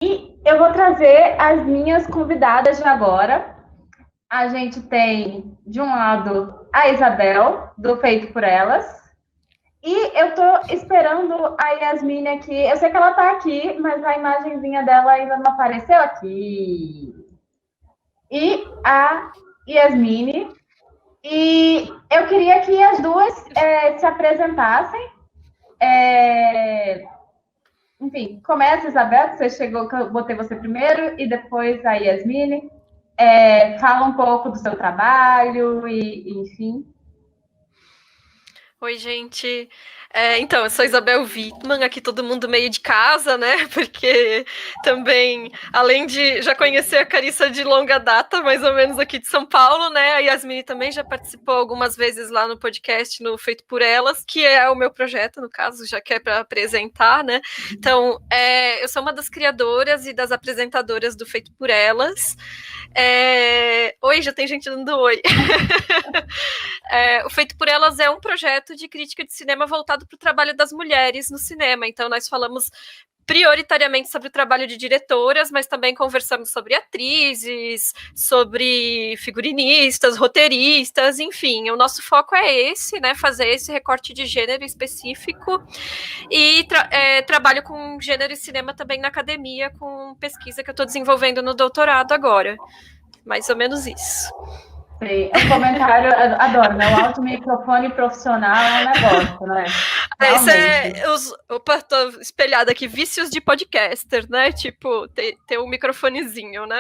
Eu vou trazer as minhas convidadas de agora. A gente tem, de um lado, a Isabel, do Feito por Elas. E eu tô esperando a Yasmine aqui. Eu sei que ela tá aqui, mas a imagenzinha dela ainda não apareceu aqui. E a Yasmine. E eu queria que as duas se apresentassem. Enfim, começa, Isabel, que você chegou, que eu botei você primeiro, e depois a Yasmine. Fala um pouco do seu trabalho enfim. Oi, gente. Então, eu sou Isabel Wittmann, aqui todo mundo meio de casa, né? Porque também, além de já conhecer a Carissa de longa data, mais ou menos aqui de São Paulo, né? A Yasmine também já participou algumas vezes lá no podcast, no Feito por Elas, que é o meu projeto, no caso, já que é para apresentar, né? Então, eu sou uma das criadoras e das apresentadoras do Feito por Elas. Oi, já tem gente dando oi. O Feito por Elas é um projeto de crítica de cinema voltado para o trabalho das mulheres no cinema. Então, nós falamos prioritariamente sobre o trabalho de diretoras, mas também conversamos sobre atrizes, sobre figurinistas, roteiristas, enfim. O nosso foco é esse, né? Fazer esse recorte de gênero específico. E trabalho com gênero e cinema também na academia, com pesquisa que eu estou desenvolvendo no doutorado agora. Mais ou menos isso. Sim, o comentário, adoro, né? O alto microfone profissional é um negócio, né? Isso opa, tô espelhada aqui, vícios de podcaster, né? Tipo, ter um microfonezinho, né?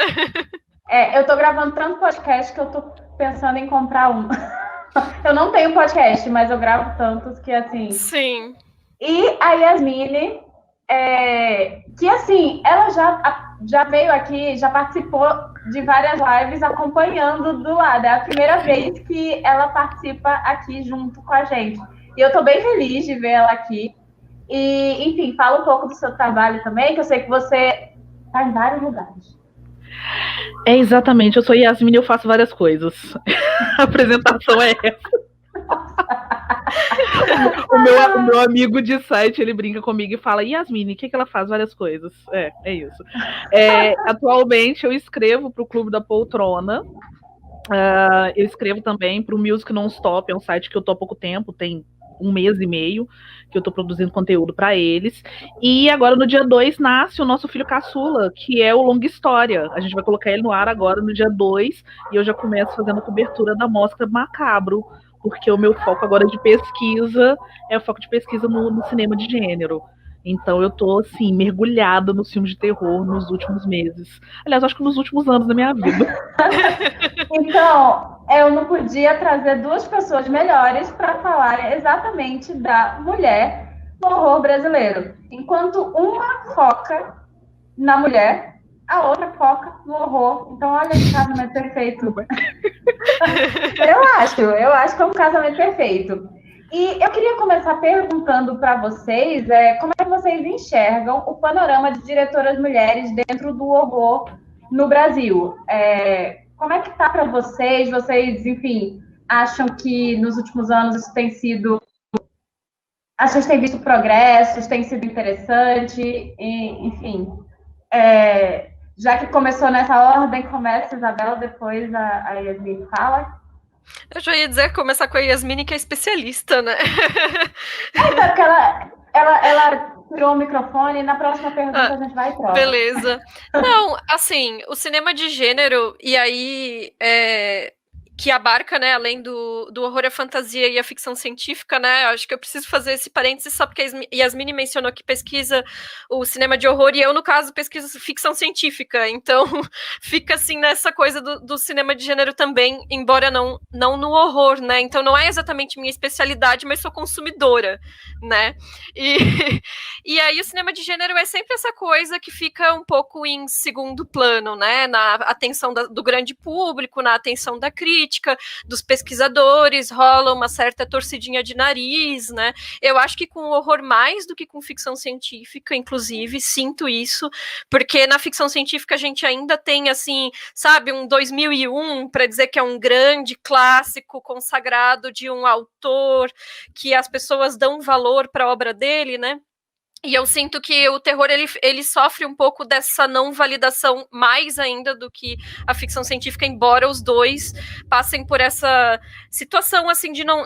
Eu tô gravando tanto podcast que eu tô pensando em comprar um. Eu não tenho podcast, mas eu gravo tantos que, assim... Sim. E a Yasmine, que, assim, ela já veio aqui, já participou de várias lives acompanhando do lado. É a primeira vez que ela participa aqui junto com a gente. E eu tô bem feliz de ver ela aqui. E, enfim, fala um pouco do seu trabalho também, que eu sei que você tá em vários lugares. Exatamente, eu sou Yasmine e eu faço várias coisas. A apresentação é essa. O meu amigo de site, ele brinca comigo e fala, Yasmine, o que ela faz? Várias coisas. É isso. Atualmente eu escrevo para o Clube da Poltrona. Eu escrevo também para o Music Non-Stop, é um site que eu tô há pouco tempo, tem 1 mês e meio que eu tô produzindo conteúdo para eles. E agora no dia 2 nasce o nosso filho caçula, que é o Longa História. A gente vai colocar ele no ar agora no dia 2 e eu já começo fazendo a cobertura da Mostra Macabro, porque o meu foco agora de pesquisa é o foco de pesquisa no cinema de gênero. Então eu tô, assim, mergulhada nos filmes de terror nos últimos meses. Aliás, acho que nos últimos anos da minha vida. Então, eu não podia trazer duas pessoas melhores para falar exatamente da mulher no horror brasileiro. Enquanto uma foca na mulher, a outra foca no horror. Então, olha que casamento perfeito. Eu acho que é um casamento perfeito. E eu queria começar perguntando para vocês como é que vocês enxergam o panorama de diretoras mulheres dentro do horror no Brasil. Como é que está para vocês? Vocês, enfim, acham que nos últimos anos isso tem sido... A gente tem visto progressos, tem sido interessante, enfim. Já que começou nessa ordem, começa a Isabela, depois a Yasmin fala. Eu já ia dizer começar com a Yasmine, que é especialista, né? Porque ela tirou o microfone e na próxima pergunta a gente vai e troca. Beleza. Não, assim, o cinema de gênero, e aí que abarca, né, além do horror, a fantasia e a ficção científica, né, acho que eu preciso fazer esse parênteses só porque a Yasmine mencionou que pesquisa o cinema de horror e eu, no caso, pesquiso ficção científica, então fica assim nessa coisa do cinema de gênero também, embora não no horror, né, então não é exatamente minha especialidade, mas sou consumidora, né, e aí o cinema de gênero é sempre essa coisa que fica um pouco em segundo plano, né, na atenção do grande público, na atenção da crítica, dos pesquisadores, rola uma certa torcidinha de nariz, né? Eu acho que com horror mais do que com ficção científica, inclusive, sinto isso, porque na ficção científica a gente ainda tem, assim, sabe, um 2001 para dizer que é um grande clássico consagrado de um autor que as pessoas dão valor para a obra dele, né? E eu sinto que o terror ele sofre um pouco dessa não validação mais ainda do que a ficção científica, embora os dois passem por essa situação assim de não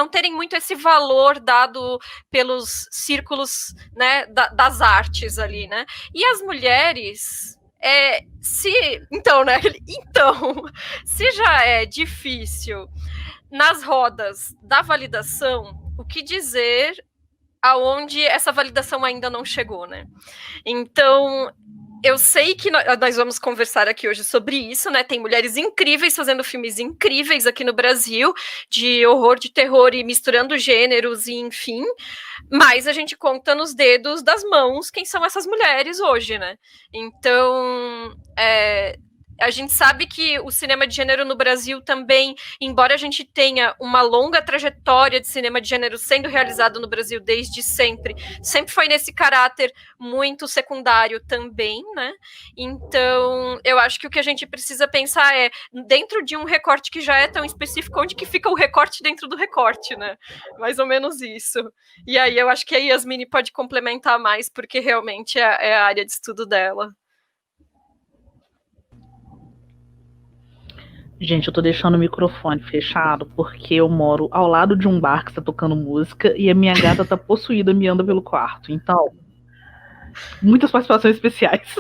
terem muito esse valor dado pelos círculos, né, das artes ali, né? E as mulheres, então, se já é difícil nas rodas da validação, o que dizer aonde essa validação ainda não chegou, né? Então, eu sei que nós vamos conversar aqui hoje sobre isso, né? Tem mulheres incríveis fazendo filmes incríveis aqui no Brasil, de horror, de terror e misturando gêneros e enfim, mas a gente conta nos dedos das mãos quem são essas mulheres hoje, né? Então, a gente sabe que o cinema de gênero no Brasil também, embora a gente tenha uma longa trajetória de cinema de gênero sendo realizado no Brasil desde sempre foi nesse caráter muito secundário também, né? Então, eu acho que o que a gente precisa pensar é, dentro de um recorte que já é tão específico, onde que fica o recorte dentro do recorte, né? Mais ou menos isso. E aí eu acho que a Yasmine pode complementar mais, porque realmente é a área de estudo dela. Gente, eu tô deixando o microfone fechado porque eu moro ao lado de um bar que está tocando música e a minha gata tá possuída, me anda pelo quarto. Então, muitas participações especiais.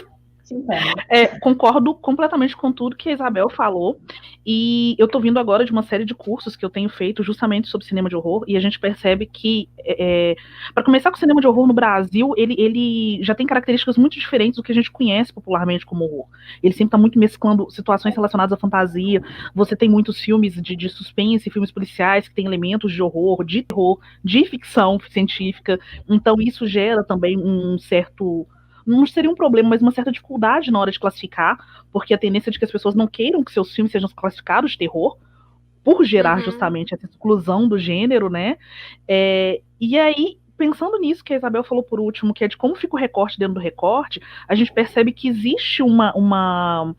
Concordo completamente com tudo que a Isabel falou, e eu tô vindo agora de uma série de cursos que eu tenho feito justamente sobre cinema de horror, e a gente percebe que, para começar com o cinema de horror no Brasil, ele já tem características muito diferentes do que a gente conhece popularmente como horror. Ele sempre tá muito mesclando situações relacionadas à fantasia, você tem muitos filmes de suspense, filmes policiais que tem elementos de horror, de terror, de ficção científica, então isso gera também um certo... não seria um problema, mas uma certa dificuldade na hora de classificar, porque a tendência de que as pessoas não queiram que seus filmes sejam classificados de terror, por gerar justamente essa exclusão do gênero, né? E aí, pensando nisso que a Isabel falou por último, que é de como fica o recorte dentro do recorte, a gente percebe que existe uma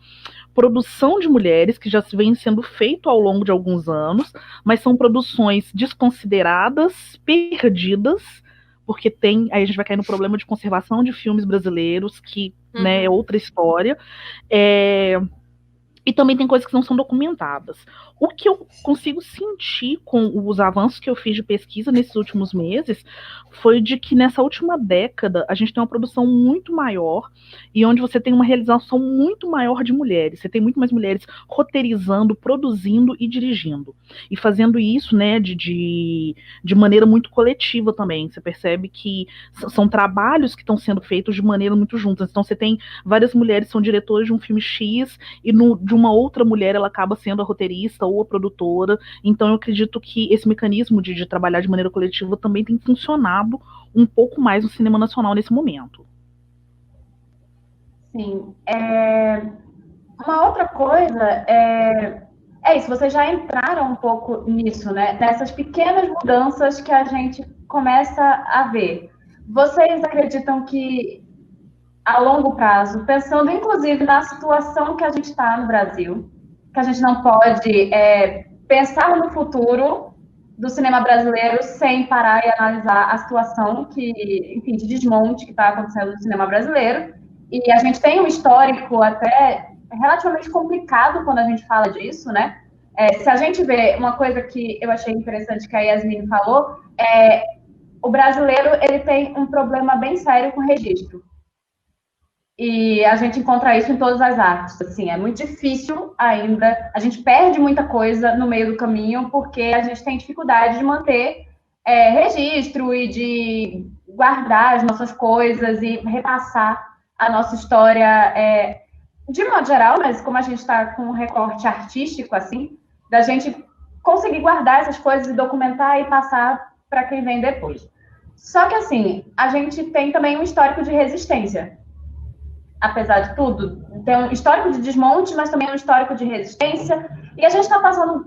produção de mulheres que já vem sendo feito ao longo de alguns anos, mas são produções desconsideradas, perdidas, porque aí a gente vai cair no problema de conservação de filmes brasileiros, que né, é outra história, e também tem coisas que não são documentadas. O que eu consigo sentir com os avanços que eu fiz de pesquisa nesses últimos meses foi de que nessa última década a gente tem uma produção muito maior e onde você tem uma realização muito maior de mulheres. Você tem muito mais mulheres roteirizando, produzindo e dirigindo. E fazendo isso, né, de maneira muito coletiva também. Você percebe que são trabalhos que estão sendo feitos de maneira muito juntas. Então você tem várias mulheres que são diretoras de um filme X e de uma outra mulher ela acaba sendo a roteirista ou a produtora. Então eu acredito que esse mecanismo de trabalhar de maneira coletiva também tem funcionado um pouco mais no cinema nacional nesse momento. Sim. Uma outra coisa é isso, vocês já entraram um pouco nisso, né? Nessas pequenas mudanças que a gente começa a ver. Vocês acreditam que a longo prazo, pensando inclusive na situação que a gente está no Brasil, que a gente não pode pensar no futuro do cinema brasileiro sem parar e analisar a situação enfim, de desmonte que está acontecendo no cinema brasileiro. E a gente tem um histórico até relativamente complicado quando a gente fala disso, né? Se a gente vê uma coisa que eu achei interessante que a Yasmine falou, o brasileiro ele tem um problema bem sério com registro. E a gente encontra isso em todas as artes. Assim, é muito difícil ainda. A gente perde muita coisa no meio do caminho porque a gente tem dificuldade de manter registro e de guardar as nossas coisas e repassar a nossa história de modo geral, mas como a gente está com um recorte artístico, assim, da gente conseguir guardar essas coisas e documentar e passar para quem vem depois. Só que, assim, a gente tem também um histórico de resistência. Apesar de tudo, tem um histórico de desmonte, mas também um histórico de resistência. E a gente está passando,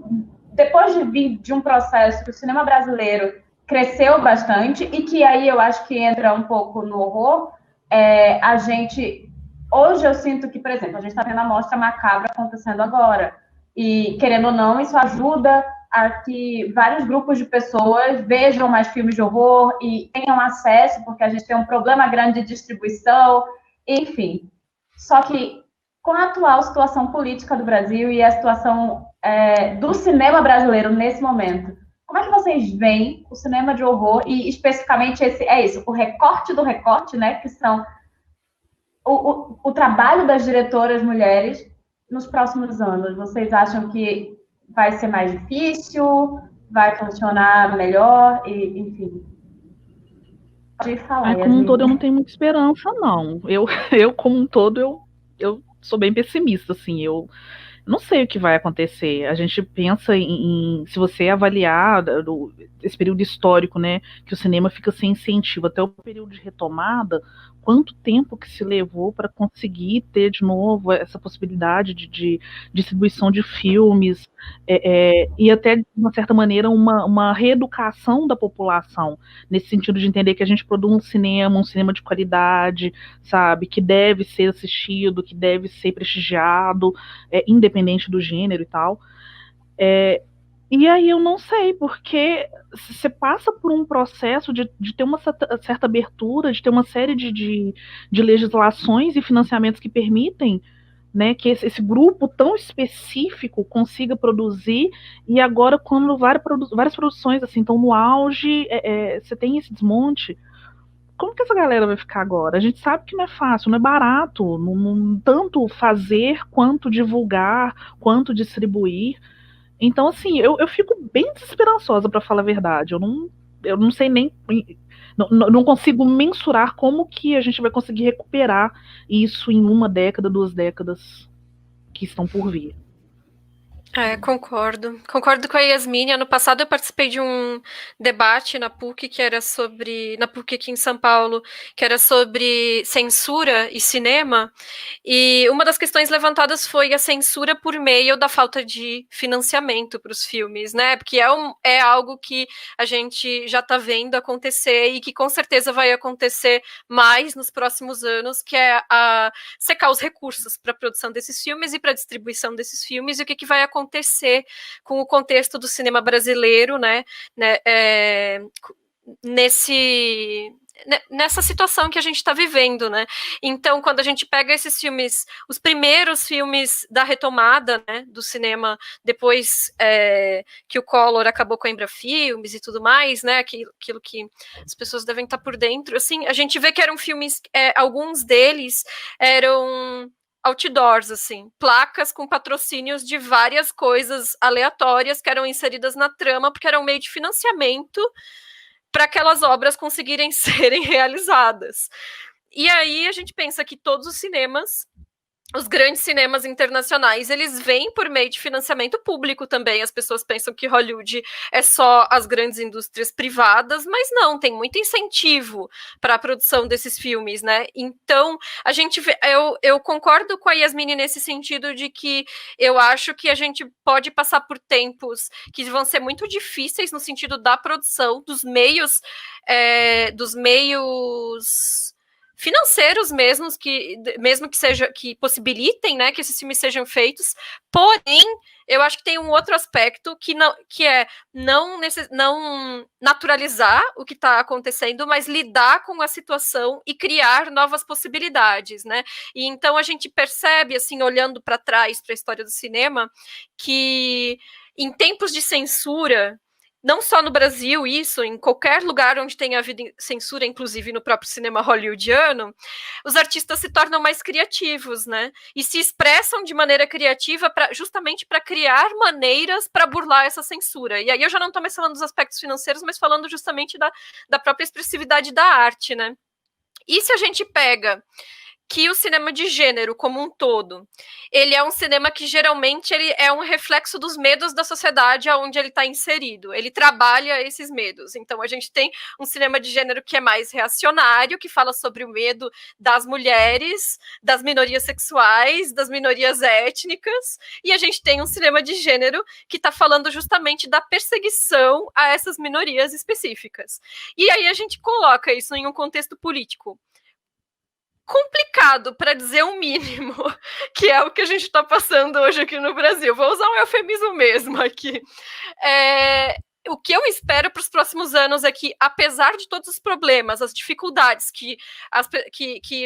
depois de vir de um processo que o cinema brasileiro cresceu bastante, e que aí eu acho que entra um pouco no horror, a gente... Hoje eu sinto que, por exemplo, a gente está vendo a Mostra Macabra acontecendo agora. E, querendo ou não, isso ajuda a que vários grupos de pessoas vejam mais filmes de horror e tenham acesso, porque a gente tem um problema grande de distribuição, enfim. Só que com a atual situação política do Brasil e a situação do cinema brasileiro nesse momento, como é que vocês veem o cinema de horror e especificamente o recorte do recorte, né, que são o trabalho das diretoras mulheres nos próximos anos? Vocês acham que vai ser mais difícil? Vai funcionar melhor? Enfim. Pode falar, como um todo, eu não tenho muita esperança, não. Eu como um todo, eu sou bem pessimista, assim. Eu não sei o que vai acontecer. A gente pensa se você avaliar esse período histórico, né, que o cinema fica sem incentivo até o período de retomada, quanto tempo que se levou para conseguir ter de novo essa possibilidade de distribuição de filmes, e até, de uma certa maneira, uma reeducação da população, nesse sentido de entender que a gente produz um cinema de qualidade, sabe, que deve ser assistido, que deve ser prestigiado, independente do gênero e tal. E aí eu não sei, porque você passa por um processo de ter uma certa abertura, de ter uma série de legislações e financiamentos que permitem, né, que esse grupo tão específico consiga produzir, e agora quando várias produções assim estão no auge, você tem esse desmonte. Como que essa galera vai ficar agora? A gente sabe que não é fácil, não é barato, tanto fazer, quanto divulgar, quanto distribuir. Então, assim, eu fico bem desesperançosa, para falar a verdade. Eu não sei nem. Não consigo mensurar como que a gente vai conseguir recuperar isso em 1 década, 2 décadas que estão por vir. Concordo. Concordo com a Yasmine. Ano passado eu participei de um debate na PUC na PUC aqui em São Paulo, que era sobre censura e cinema. E uma das questões levantadas foi a censura por meio da falta de financiamento para os filmes, né? Porque é algo que a gente já está vendo acontecer e que com certeza vai acontecer mais nos próximos anos, que é secar os recursos para a produção desses filmes e para a distribuição desses filmes, e o que vai acontecer com o contexto do cinema brasileiro, né, nessa situação que a gente está vivendo, né? Então, quando a gente pega esses filmes, os primeiros filmes da retomada, né, do cinema, depois que o Collor acabou com a Embra Filmes e tudo mais, né, aquilo que as pessoas devem estar por dentro, assim, a gente vê que eram filmes, alguns deles eram outdoors, assim, placas com patrocínios de várias coisas aleatórias que eram inseridas na trama, porque era um meio de financiamento para aquelas obras conseguirem serem realizadas. E aí a gente pensa que todos os cinemas, os grandes cinemas internacionais, eles vêm por meio de financiamento público também. As pessoas pensam que Hollywood é só as grandes indústrias privadas, mas não, tem muito incentivo para a produção desses filmes, né? Então, a gente eu concordo com a Yasmine nesse sentido de que eu acho que a gente pode passar por tempos que vão ser muito difíceis no sentido da produção, dos meios financeiros mesmo que possibilitem, né, que esses filmes sejam feitos. Porém, eu acho que tem um outro aspecto que é não naturalizar o que está acontecendo, mas lidar com a situação e criar novas possibilidades, né? E então a gente percebe, assim, olhando para trás para a história do cinema, que em tempos de censura, não só no Brasil, isso, em qualquer lugar onde tenha havido censura, inclusive no próprio cinema hollywoodiano, os artistas se tornam mais criativos, né? E se expressam de maneira criativa justamente para criar maneiras para burlar essa censura. E aí eu já não estou mais falando dos aspectos financeiros, mas falando justamente da própria expressividade da arte, né? E se a gente pega que o cinema de gênero como um todo, ele é um cinema que geralmente ele é um reflexo dos medos da sociedade aonde ele está inserido, ele trabalha esses medos. Então a gente tem um cinema de gênero que é mais reacionário, que fala sobre o medo das mulheres, das minorias sexuais, das minorias étnicas, e a gente tem um cinema de gênero que está falando justamente da perseguição a essas minorias específicas. E aí a gente coloca isso em um contexto político complicado, complicado, para dizer o mínimo, que é o que a gente está passando hoje aqui no Brasil. Vou usar um eufemismo mesmo aqui. O que eu espero para os próximos anos é que, apesar de todos os problemas, as dificuldades que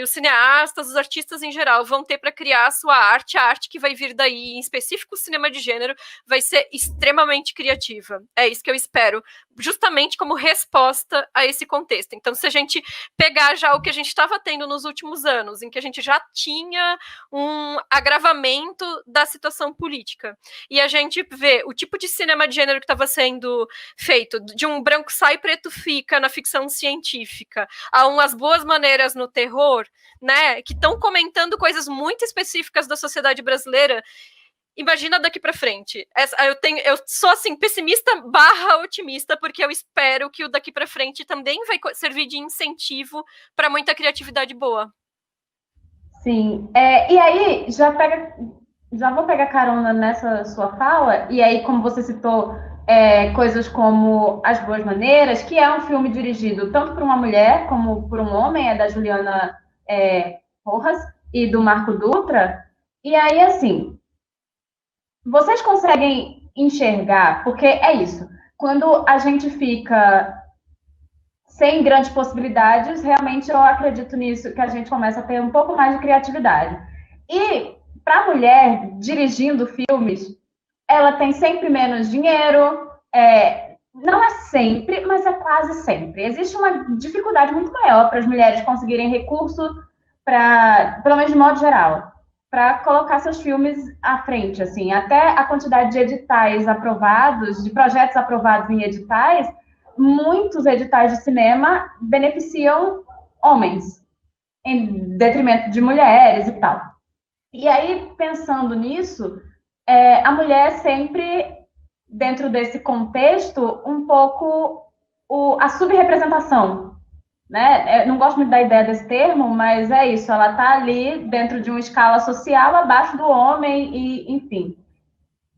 os cineastas, os artistas em geral vão ter para criar a sua arte, a arte que vai vir daí, em específico o cinema de gênero, vai ser extremamente criativa. É isso que eu espero, justamente como resposta a esse contexto. Então, se a gente pegar já o que a gente estava tendo nos últimos anos, em que a gente já tinha um agravamento da situação política, e a gente vê o tipo de cinema de gênero que estava sendo feito, de um branco sai, preto fica na ficção científica, a umas boas maneiras no terror, né, que estão comentando coisas muito específicas da sociedade brasileira. Imagina daqui para frente. Eu sou assim, pessimista / otimista, porque eu espero que o daqui para frente também vai servir de incentivo para muita criatividade boa. Sim. E aí, já vou pegar carona nessa sua fala, e aí, como você citou, coisas como As Boas Maneiras, que é um filme dirigido tanto por uma mulher como por um homem, é da Juliana Rojas e do Marco Dutra. E aí, assim, vocês conseguem enxergar, porque é isso, quando a gente fica sem grandes possibilidades, realmente eu acredito nisso, que a gente começa a ter um pouco mais de criatividade. E para a mulher dirigindo filmes, ela tem sempre menos dinheiro, não é sempre, mas é quase sempre. Existe uma dificuldade muito maior para as mulheres conseguirem recurso, pelo menos de modo geral, para colocar seus filmes à frente, assim. Até a quantidade de editais aprovados, de projetos aprovados em editais, muitos editais de cinema beneficiam homens, em detrimento de mulheres e tal. E aí, pensando nisso, a mulher sempre, dentro desse contexto, um pouco a subrepresentação, né? Eu não gosto muito da ideia desse termo, mas é isso, ela está ali dentro de uma escala social abaixo do homem, e enfim.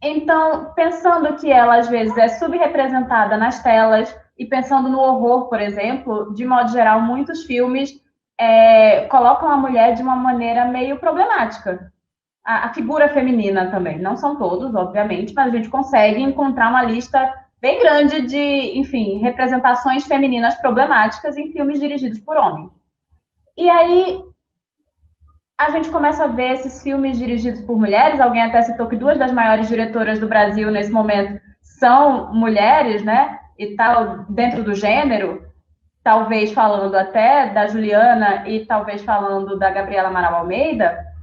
Então, pensando que ela, às vezes, é subrepresentada nas telas, e pensando no horror, por exemplo, de modo geral, muitos filmes colocam a mulher de uma maneira meio problemática. A figura feminina também, não são todos, obviamente, mas a gente consegue encontrar uma lista bem grande de, enfim, representações femininas problemáticas em filmes dirigidos por homens. E aí, a gente começa a ver esses filmes dirigidos por mulheres. Alguém até citou que 2 das maiores diretoras do Brasil, nesse momento, são mulheres, né? E tal, dentro do gênero, talvez falando até da Juliana e talvez falando da Gabriela Amaral Almeida.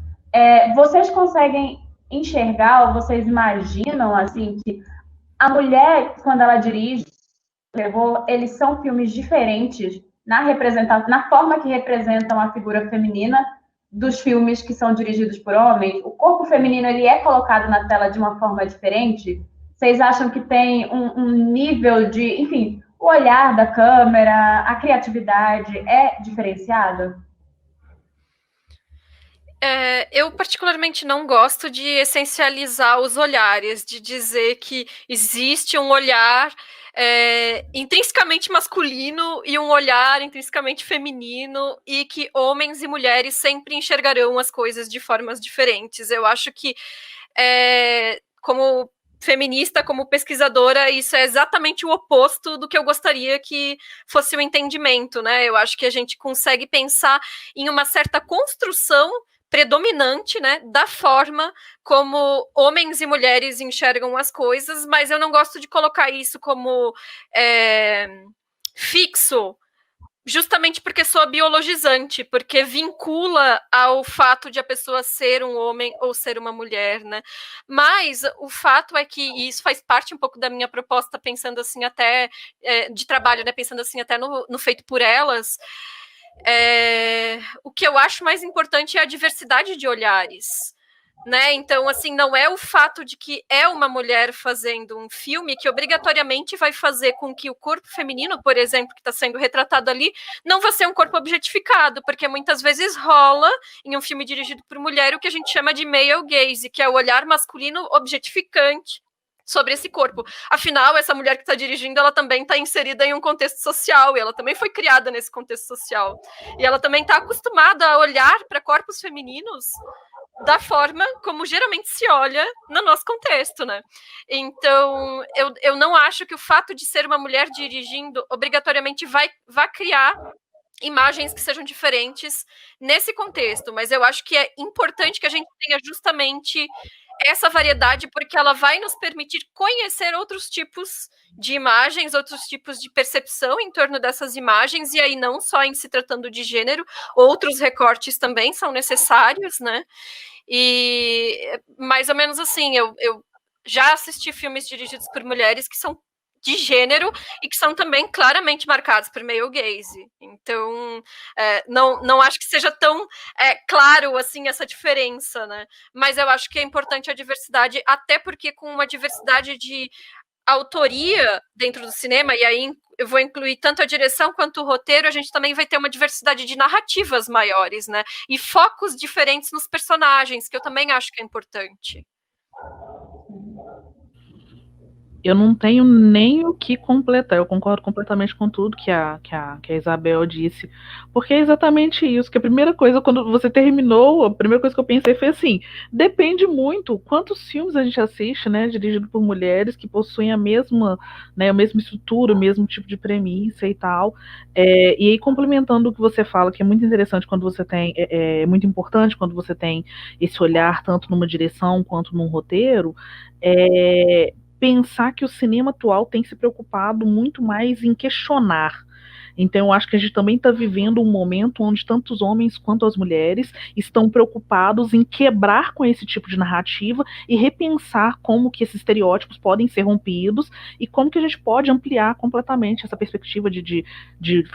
Vocês conseguem enxergar, ou vocês imaginam, assim, que a mulher, quando ela dirige, eles são filmes diferentes na forma que representam a figura feminina dos filmes que são dirigidos por homens? O corpo feminino, ele é colocado na tela de uma forma diferente? Vocês acham que tem um nível de, enfim, o olhar da câmera, a criatividade é diferenciada? Eu particularmente não gosto de essencializar os olhares, de dizer que existe um olhar intrinsecamente masculino e um olhar intrinsecamente feminino, e que homens e mulheres sempre enxergarão as coisas de formas diferentes. Eu acho que, como feminista, como pesquisadora, isso é exatamente o oposto do que eu gostaria que fosse o entendimento, né? Eu acho que a gente consegue pensar em uma certa construção predominante, né, da forma como homens e mulheres enxergam as coisas, mas eu não gosto de colocar isso como fixo, justamente porque sou biologizante, porque vincula ao fato de a pessoa ser um homem ou ser uma mulher, né? Mas o fato é que, e isso faz parte um pouco da minha proposta, pensando assim até, de trabalho, né, pensando assim até no Feito por Elas, o que eu acho mais importante é a diversidade de olhares, né? Então, assim, não é o fato de que é uma mulher fazendo um filme que obrigatoriamente vai fazer com que o corpo feminino, por exemplo, que está sendo retratado ali, não vai ser um corpo objetificado, porque muitas vezes rola em um filme dirigido por mulher o que a gente chama de male gaze, que é o olhar masculino objetificante sobre esse corpo. Afinal, essa mulher que está dirigindo, ela também está inserida em um contexto social, e ela também foi criada nesse contexto social. E ela também está acostumada a olhar para corpos femininos da forma como geralmente se olha no nosso contexto, né? Então, eu não acho que o fato de ser uma mulher dirigindo obrigatoriamente vai criar imagens que sejam diferentes nesse contexto, mas eu acho que é importante que a gente tenha justamente essa variedade, porque ela vai nos permitir conhecer outros tipos de imagens, outros tipos de percepção em torno dessas imagens, e aí não só em se tratando de gênero, outros recortes também são necessários, né? E mais ou menos assim, eu já assisti filmes dirigidos por mulheres que são de gênero e que são também claramente marcados por male gaze. Então, não acho que seja tão claro assim essa diferença, né? Mas eu acho que é importante a diversidade, até porque com uma diversidade de autoria dentro do cinema, e aí eu vou incluir tanto a direção quanto o roteiro, a gente também vai ter uma diversidade de narrativas maiores, né? E focos diferentes nos personagens, que eu também acho que é importante. Eu não tenho nem o que completar. Eu concordo completamente com tudo que a Isabel disse. Porque é exatamente isso. Que a primeira coisa, quando você terminou, a primeira coisa que eu pensei foi assim: depende muito quantos filmes a gente assiste, né? Dirigido por mulheres que possuem a mesma estrutura, o mesmo tipo de premissa e tal. E aí, complementando o que você fala, que é muito interessante quando você tem. É muito importante quando você tem esse olhar, tanto numa direção quanto num roteiro. Pensar que o cinema atual tem se preocupado muito mais em questionar. Então, eu acho que a gente também está vivendo um momento onde tanto os homens quanto as mulheres estão preocupados em quebrar com esse tipo de narrativa e repensar como que esses estereótipos podem ser rompidos e como que a gente pode ampliar completamente essa perspectiva de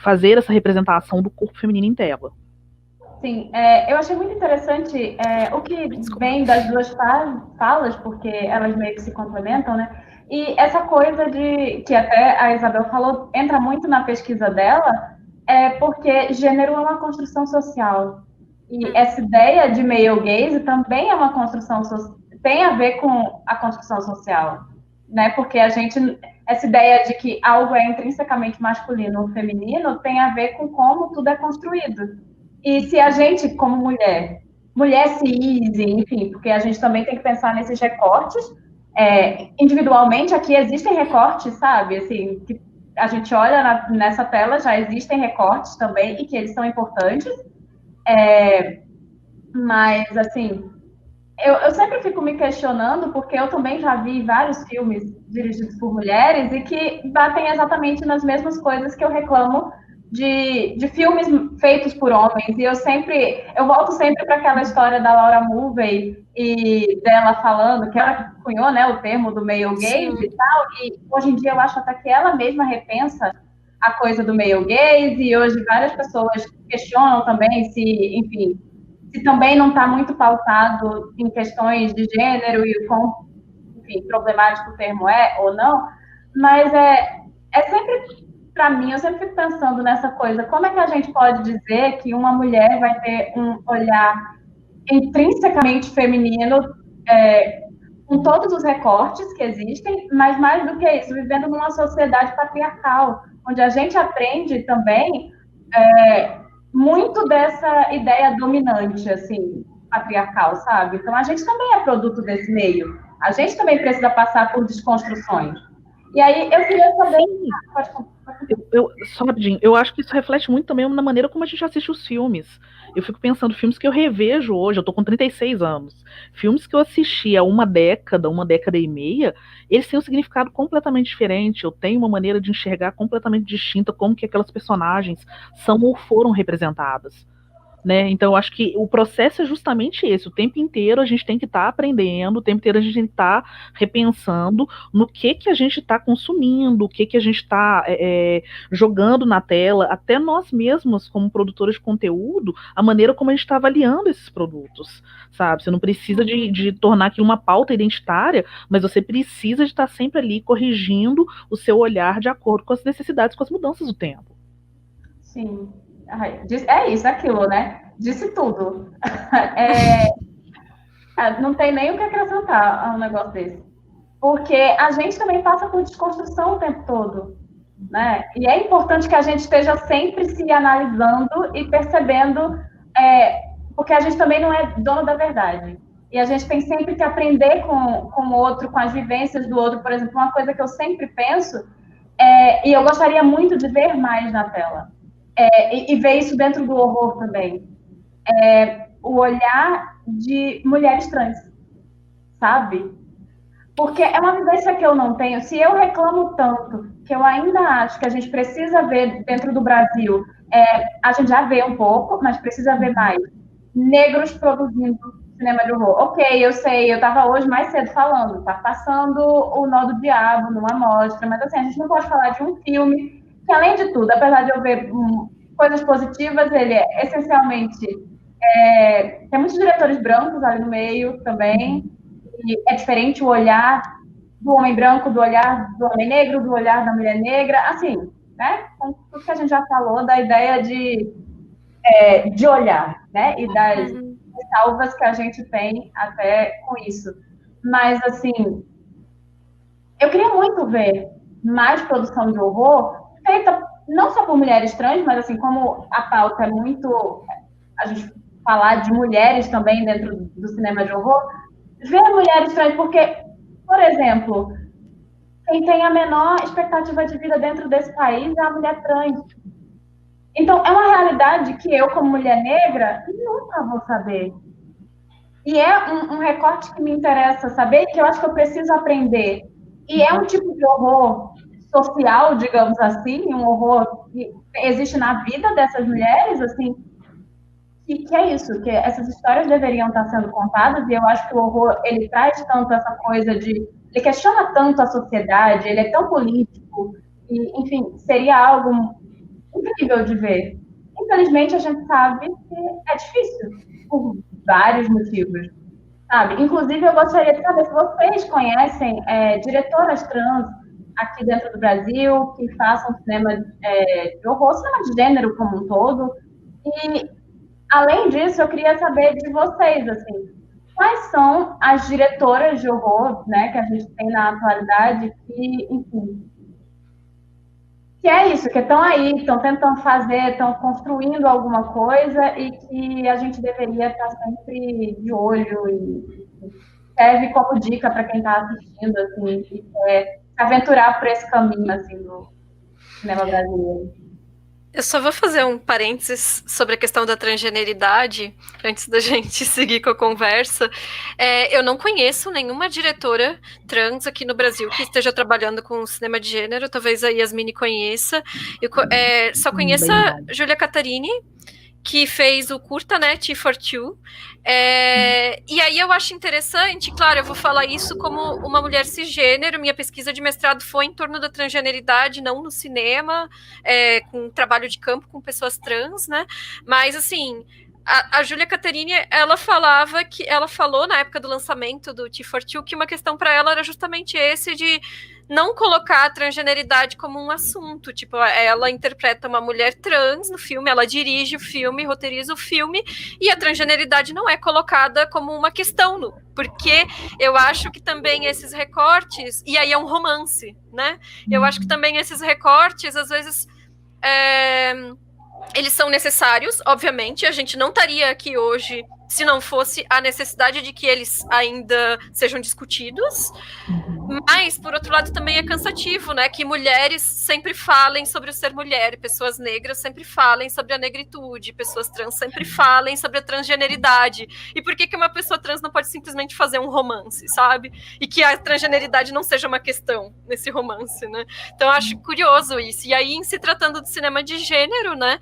fazer essa representação do corpo feminino em tela. Sim, eu achei muito interessante o que vem das duas falas, porque elas meio que se complementam, né? E essa coisa que até a Isabel falou, entra muito na pesquisa dela, porque gênero é uma construção social. E essa ideia de male gaze também é uma construção social, tem a ver com a construção social, né? Porque essa ideia de que algo é intrinsecamente masculino ou feminino tem a ver com como tudo é construído. E se a gente, como mulher cis, enfim, porque a gente também tem que pensar nesses recortes, individualmente aqui existem recortes, sabe? Assim, que a gente olha nessa tela, já existem recortes também, e que eles são importantes. Mas, assim, eu sempre fico me questionando, porque eu também já vi vários filmes dirigidos por mulheres e que batem exatamente nas mesmas coisas que eu reclamo de filmes feitos por homens, e eu volto sempre para aquela história da Laura Mulvey e dela falando que ela cunhou, né, o termo do male gaze e tal, e hoje em dia eu acho até que ela mesma repensa a coisa do male gaze, e hoje várias pessoas questionam também se também não está muito pautado em questões de gênero e o quão, enfim, problemático o termo é ou não, mas é sempre... Para mim, eu sempre fico pensando nessa coisa, como é que a gente pode dizer que uma mulher vai ter um olhar intrinsecamente feminino, com todos os recortes que existem, mas mais do que isso, vivendo numa sociedade patriarcal, onde a gente aprende também muito dessa ideia dominante, assim, patriarcal, sabe? Então, a gente também é produto desse meio. A gente também precisa passar por desconstruções. E aí, eu queria saber... Eu acho que isso reflete muito também na maneira como a gente assiste os filmes. Eu fico pensando, filmes que eu revejo hoje, eu tô com 36 anos, filmes que eu assisti há uma década e meia, eles têm um significado completamente diferente, eu tenho uma maneira de enxergar completamente distinta como que aquelas personagens são ou foram representadas. Né? Então, eu acho que o processo é justamente esse. O tempo inteiro a gente tem que estar aprendendo, o tempo inteiro a gente tem que estar repensando no que a gente está consumindo, o que a gente está jogando na tela, até nós mesmos, como produtores de conteúdo, a maneira como a gente está avaliando esses produtos, sabe? Você não precisa de tornar aquilo uma pauta identitária, mas você precisa de estar sempre ali corrigindo o seu olhar de acordo com as necessidades, com as mudanças do tempo. Sim. É isso, aquilo, né? Disse tudo. Não tem nem o que acrescentar a um negócio desse. porque a gente também passa por desconstrução o tempo todo, né? E é importante que a gente esteja sempre se analisando e percebendo, porque a gente também não é dono da verdade. E a gente tem sempre que aprender com o outro, com as vivências do outro. Por exemplo, uma coisa que eu sempre penso, e eu gostaria muito de ver mais na tela, e ver isso dentro do horror também, o olhar de mulheres trans, sabe? Porque é uma vivência que eu não tenho. Se eu reclamo tanto, que eu ainda acho que a gente precisa ver dentro do Brasil, a gente já vê um pouco, mas precisa ver mais. Negros produzindo cinema de horror. Ok, eu sei, eu estava hoje mais cedo falando, tá passando O Nó do Diabo numa mostra, mas assim, a gente não pode falar de um filme que, além de tudo, apesar de eu ver coisas positivas, ele é essencialmente... tem muitos diretores brancos ali no meio também, e é diferente o olhar do homem branco, do olhar do homem negro, do olhar da mulher negra, assim, né? Com tudo que a gente já falou da ideia de olhar, né? E das salvas que a gente tem até com isso. Mas, assim, eu queria muito ver mais produção de horror feita não só por mulheres trans, mas, assim, como a pauta é muito... a gente falar de mulheres também dentro do cinema de horror, ver mulheres trans, porque, por exemplo, quem tem a menor expectativa de vida dentro desse país é a mulher trans. Então, é uma realidade que eu, como mulher negra, nunca vou saber. E é um recorte que me interessa saber, que eu acho que eu preciso aprender. E é um tipo de horror social, digamos assim, um horror que existe na vida dessas mulheres, assim, que é isso, que essas histórias deveriam estar sendo contadas, e eu acho que o horror, ele traz tanto essa coisa de... ele questiona tanto a sociedade, ele é tão político, e, enfim, seria algo incrível de ver. Infelizmente, a gente sabe que é difícil, por vários motivos, sabe? Inclusive, eu gostaria de saber se vocês conhecem diretoras trans aqui dentro do Brasil, que façam cinema de horror, cinema de gênero como um todo, e além disso, eu queria saber de vocês, assim, quais são as diretoras de horror, né, que a gente tem na atualidade, que, enfim, que é isso, que estão aí, estão tentando fazer, estão construindo alguma coisa e que a gente deveria estar sempre de olho e serve como dica para quem está assistindo, assim, e quer se aventurar por esse caminho, assim, do cinema brasileiro. Eu só vou fazer um parênteses sobre a questão da transgeneridade, antes da gente seguir com a conversa. Eu não conheço nenhuma diretora trans aqui no Brasil que esteja trabalhando com cinema de gênero, talvez a Yasmine conheça. Eu só conheço a Júlia Catarini, que fez o curta, né, T for Two. E aí eu acho interessante, claro, eu vou falar isso como uma mulher cisgênero, minha pesquisa de mestrado foi em torno da transgeneridade, não no cinema, com trabalho de campo com pessoas trans, né, mas assim... A Júlia Catarini, ela falou na época do lançamento do T for Two que uma questão para ela era justamente esse de não colocar a transgeneridade como um assunto, tipo, ela interpreta uma mulher trans no filme, ela dirige o filme, roteiriza o filme, e a transgeneridade não é colocada como uma questão, porque eu acho que também esses recortes, e aí é um romance, né, eu acho que também esses recortes, às vezes, eles são necessários, obviamente, a gente não estaria aqui hoje se não fosse a necessidade de que eles ainda sejam discutidos, mas, por outro lado, também é cansativo, né, que mulheres sempre falem sobre o ser mulher, pessoas negras sempre falem sobre a negritude, pessoas trans sempre falem sobre a transgeneridade, e por que uma pessoa trans não pode simplesmente fazer um romance, sabe, e que a transgeneridade não seja uma questão nesse romance, né, então eu acho curioso isso, e aí, em se tratando de cinema de gênero, né,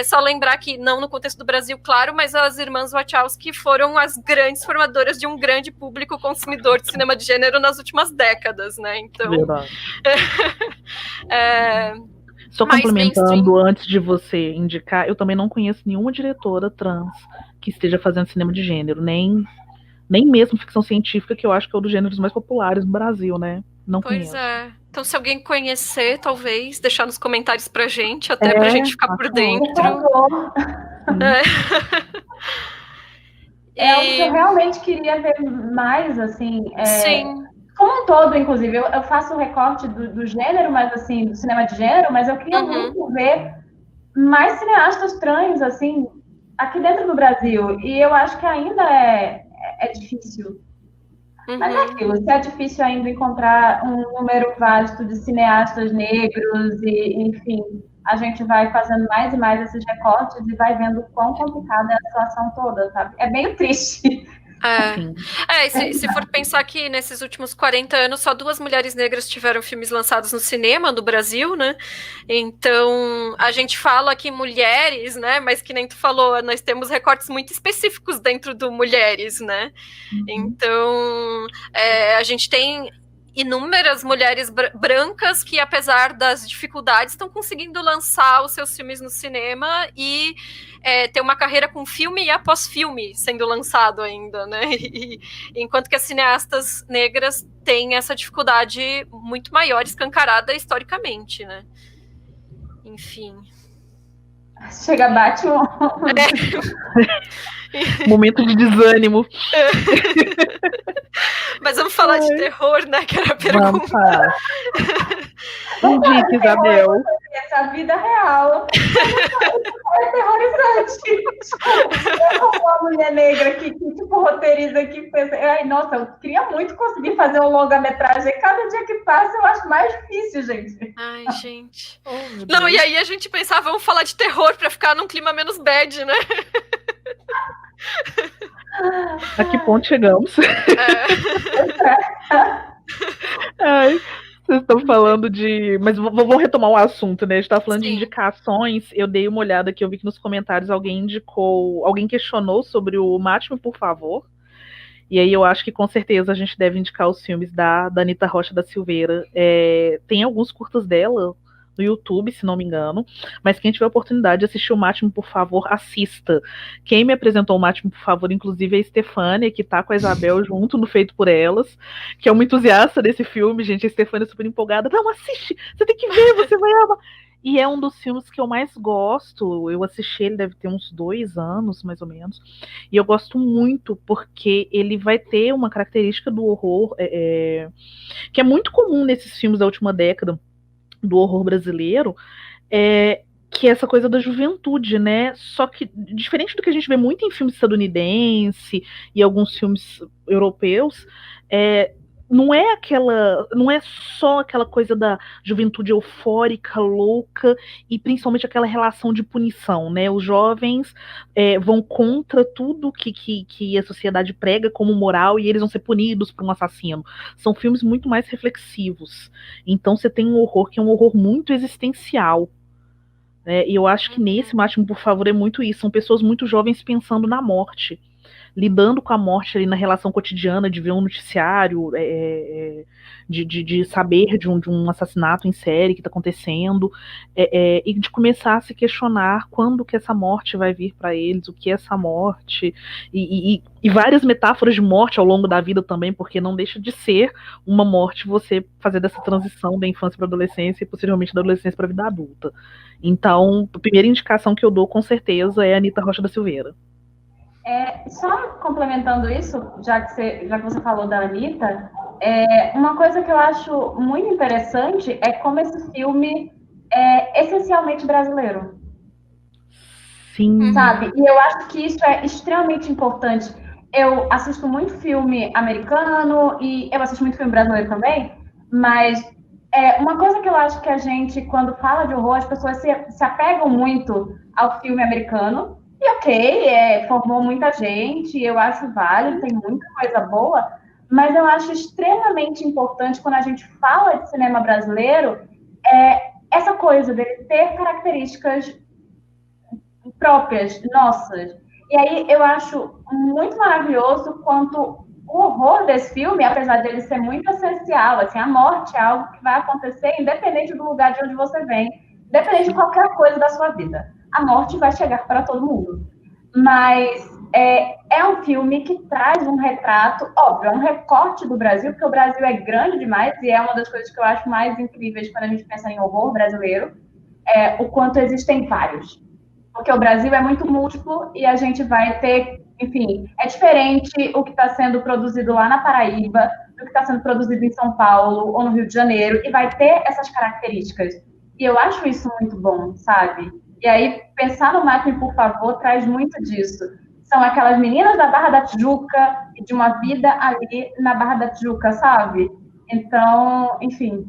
só lembrar que, não no contexto do Brasil, claro, mas as irmãs Wachowski foram as grandes formadoras de um grande público consumidor de cinema de gênero nas últimas décadas, né? Então. Verdade. Só complementando, antes de você indicar, eu também não conheço nenhuma diretora trans que esteja fazendo cinema de gênero, nem mesmo ficção científica, que eu acho que é um dos gêneros mais populares no Brasil, né? Não conheço. Pois é. Então, se alguém conhecer, talvez, deixar nos comentários pra gente, até pra gente ficar por dentro. É algo que eu realmente queria ver mais, assim. Sim. como um todo, inclusive, eu faço o recorte do gênero, mas assim, do cinema de gênero, mas eu queria muito ver mais cineastas trans, assim, aqui dentro do Brasil. E eu acho que ainda é difícil. Mas é aquilo, se é difícil ainda encontrar um número vasto de cineastas negros e, enfim, a gente vai fazendo mais e mais esses recortes e vai vendo o quão complicada é a situação toda, sabe? É meio triste. Se for pensar que nesses últimos 40 anos só 2 mulheres negras tiveram filmes lançados no cinema no Brasil, né? Então, a gente fala aqui mulheres, né? Mas que nem tu falou, nós temos recortes muito específicos dentro do mulheres, né? Então, a gente tem inúmeras mulheres brancas que, apesar das dificuldades, estão conseguindo lançar os seus filmes no cinema e ter uma carreira com filme e após filme sendo lançado ainda, né? Enquanto que as cineastas negras têm essa dificuldade muito maior, escancarada historicamente, né? Enfim. Chega, bate um... Momento de desânimo. Mas vamos falar de terror, né? Que era a pergunta. Vamos falar. Indique, Isabel. Essa vida real. É terrorizante. Uma mulher negra que tipo, roteiriza que pensa, ai, nossa, eu queria muito conseguir fazer um longa-metragem. Cada dia que passa eu acho mais difícil, gente. Ai, gente. Não, e aí a gente pensava, vamos falar de terror pra ficar num clima menos bad, né? A que ponto chegamos? Ai, vocês estão falando de... Mas vamos retomar o assunto, né? A gente tá falando de indicações. Eu dei uma olhada aqui, eu vi que nos comentários alguém questionou sobre o Mate-me, por favor. E aí eu acho que com certeza a gente deve indicar os filmes da Anita Rocha da Silveira. Tem alguns curtas dela no YouTube, se não me engano, mas quem tiver a oportunidade de assistir o Mate-me, por favor, assista. Quem me apresentou o Mate-me, por favor, inclusive, é a Stefânia, que tá com a Isabel junto no Feito por Elas, que é uma entusiasta desse filme, gente. A Stefânia é super empolgada. Não, assiste! Você tem que ver, você vai amar! E é um dos filmes que eu mais gosto. Eu assisti, ele deve ter uns 2 anos, mais ou menos. E eu gosto muito, porque ele vai ter uma característica do horror que é muito comum nesses filmes da última década, do horror brasileiro, que é essa coisa da juventude, né? Só que, diferente do que a gente vê muito em filmes estadunidense e alguns filmes europeus, não é só aquela coisa da juventude eufórica, louca, e principalmente aquela relação de punição, né? Os jovens vão contra tudo que a sociedade prega como moral e eles vão ser punidos por um assassino. São filmes muito mais reflexivos. Então você tem um horror que é um horror muito existencial. E eu acho que nesse Mate-me, por favor, é muito isso. São pessoas muito jovens pensando na morte, lidando com a morte ali na relação cotidiana, de ver um noticiário, de saber de um assassinato em série que está acontecendo, e de começar a se questionar quando que essa morte vai vir para eles, o que é essa morte, e várias metáforas de morte ao longo da vida também, porque não deixa de ser uma morte você fazer dessa transição da infância para a adolescência e posteriormente da adolescência para a vida adulta. Então, a primeira indicação que eu dou com certeza é a Anita Rocha da Silveira. Só complementando isso, já que você falou da Anitta, uma coisa que eu acho muito interessante é como esse filme é essencialmente brasileiro. Sim. Sabe? E eu acho que isso é extremamente importante. Eu assisto muito filme americano e eu assisto muito filme brasileiro também, mas uma coisa que eu acho que a gente, quando fala de horror, as pessoas se apegam muito ao filme americano. E ok, formou muita gente, eu acho válido, tem muita coisa boa, mas eu acho extremamente importante quando a gente fala de cinema brasileiro, essa coisa dele ter características próprias, nossas. E aí eu acho muito maravilhoso quanto o horror desse filme, apesar dele ser muito essencial, assim, a morte é algo que vai acontecer independente do lugar de onde você vem, independente de qualquer coisa da sua vida. A morte vai chegar para todo mundo. Mas é um filme que traz um retrato, óbvio, é um recorte do Brasil, porque o Brasil é grande demais e é uma das coisas que eu acho mais incríveis quando a gente pensa em horror brasileiro, o quanto existem vários. Porque o Brasil é muito múltiplo e a gente vai ter, enfim, é diferente o que está sendo produzido lá na Paraíba do que está sendo produzido em São Paulo ou no Rio de Janeiro, e vai ter essas características. E eu acho isso muito bom, sabe? E aí, pensar no Mate-me, por favor, traz muito disso. São aquelas meninas da Barra da Tijuca e de uma vida ali na Barra da Tijuca, sabe? Então, enfim.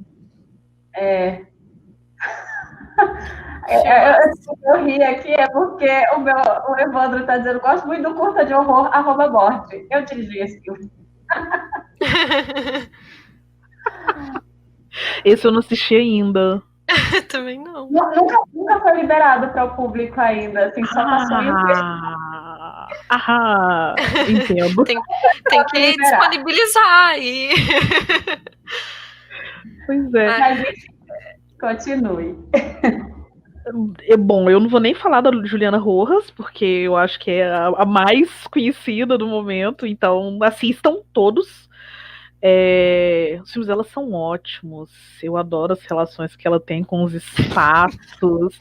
Eu ri aqui é porque o Evandro está dizendo: gosto muito do curta de horror, @morte. Eu dirigi esse filme. Esse eu não assisti ainda. Também não. Nunca foi liberado para o público ainda, assim, só passou em entendo. Tem que disponibilizar aí. Pois é. Mas enfim, continue. Bom, eu não vou nem falar da Juliana Rojas, porque eu acho que é a mais conhecida do momento, então assistam todos. Os filmes dela são ótimos. Eu adoro as relações que ela tem com os espaços.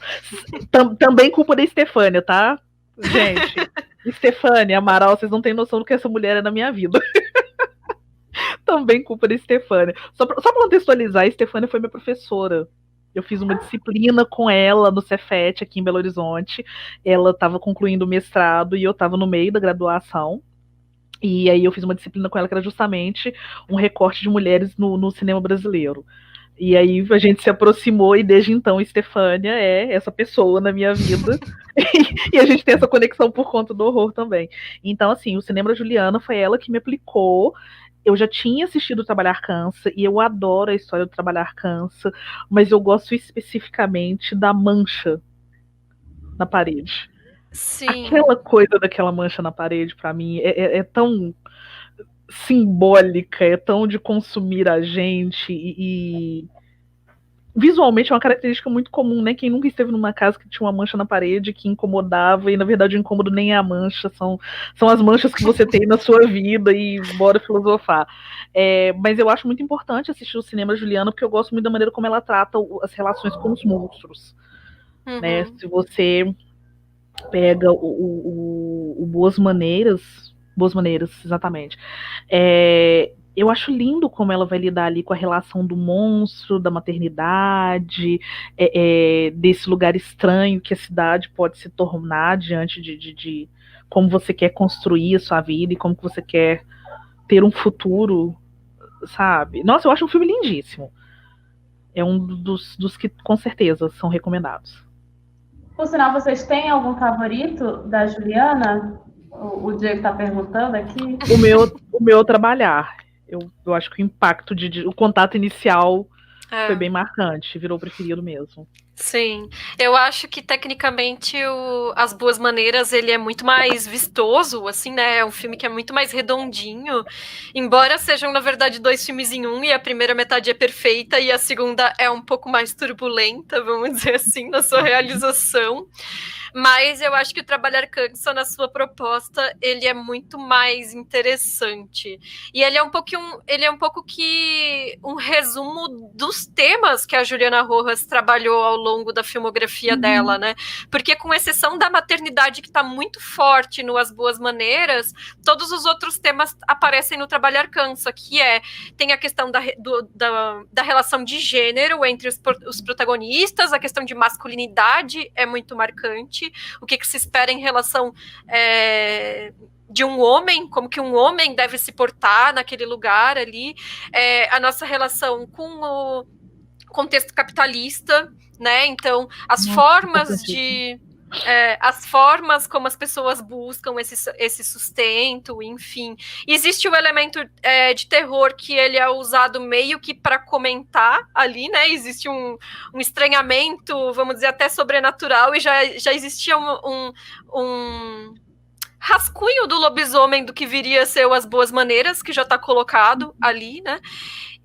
Também culpa da Estefânia, tá? Gente, Estefânia, Amaral, vocês não têm noção do que essa mulher é na minha vida. Também culpa da Estefânia. Só pra contextualizar, a Estefânia foi minha professora. Eu fiz uma disciplina com ela no Cefet, aqui em Belo Horizonte. Ela estava concluindo o mestrado e eu estava no meio da graduação. E aí eu fiz uma disciplina com ela que era justamente um recorte de mulheres no cinema brasileiro. E aí a gente se aproximou e desde então Estefânia é essa pessoa na minha vida. E a gente tem essa conexão por conta do horror também. Então, assim, o cinema da Juliana foi ela que me aplicou. Eu já tinha assistido Trabalhar Cansa, e eu adoro a história do Trabalhar Cansa, mas eu gosto especificamente da mancha na parede. Sim. Aquela coisa daquela mancha na parede, pra mim, é tão simbólica, é tão de consumir a gente, e visualmente é uma característica muito comum, né? Quem nunca esteve numa casa que tinha uma mancha na parede que incomodava, e na verdade o incômodo nem é a mancha, são as manchas que você tem na sua vida, e bora filosofar. Mas eu acho muito importante assistir o cinema Juliana, porque eu gosto muito da maneira como ela trata as relações com os monstros. Uhum. Né? Se você pega o Boas Maneiras, exatamente, eu acho lindo como ela vai lidar ali com a relação do monstro, da maternidade, desse lugar estranho que a cidade pode se tornar diante de como você quer construir a sua vida e como que você quer ter um futuro, sabe? Nossa, eu acho um filme lindíssimo. É um dos que com certeza são recomendados. Por sinal, vocês têm algum favorito da Juliana? O Diego está perguntando aqui. O meu Trabalhar. Eu acho que o impacto o contato inicial foi bem marcante, virou o preferido mesmo. Sim, eu acho que tecnicamente As Boas Maneiras ele é muito mais vistoso, assim, né? É um filme que é muito mais redondinho, embora sejam na verdade 2 filmes em um, e a primeira metade é perfeita e a segunda é um pouco mais turbulenta, vamos dizer assim, na sua realização. Mas eu acho que o Trabalhar Cansa, na sua proposta, ele é muito mais interessante. E ele é um pouco que um resumo dos temas que a Juliana Rojas trabalhou ao longo da filmografia dela, né? Porque com exceção da maternidade, que está muito forte no As Boas Maneiras, todos os outros temas aparecem no Trabalhar Cansa, que tem a questão da relação de gênero entre os protagonistas, a questão de masculinidade é muito marcante, o que se espera em relação de um homem, como que um homem deve se portar naquele lugar ali, a nossa relação com o contexto capitalista, né? Então, as formas como as pessoas buscam esse sustento, enfim. Existe o elemento de terror, que ele é usado meio que para comentar ali, né? Existe um estranhamento, vamos dizer, até sobrenatural, e já existia um rascunho do lobisomem do que viria a ser As Boas Maneiras, que já está colocado ali, né?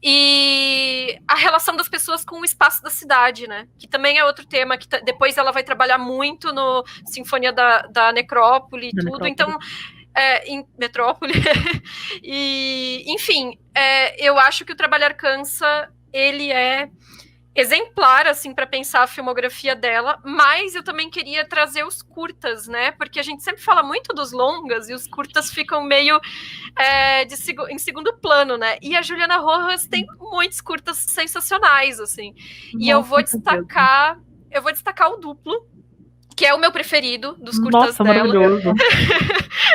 E a relação das pessoas com o espaço da cidade, né? Que também é outro tema que depois ela vai trabalhar muito no Sinfonia da Necrópole e tudo. Então, em Metrópole. E, enfim, eu acho que o Trabalhar Cansa, ele é exemplar, assim, para pensar a filmografia dela, mas eu também queria trazer os curtas, né? Porque a gente sempre fala muito dos longas e os curtas ficam meio em segundo plano, né? E a Juliana Rojas tem muitos curtas sensacionais, assim. E eu vou destacar o Duplo, que é o meu preferido dos curtas dela. Maravilhoso.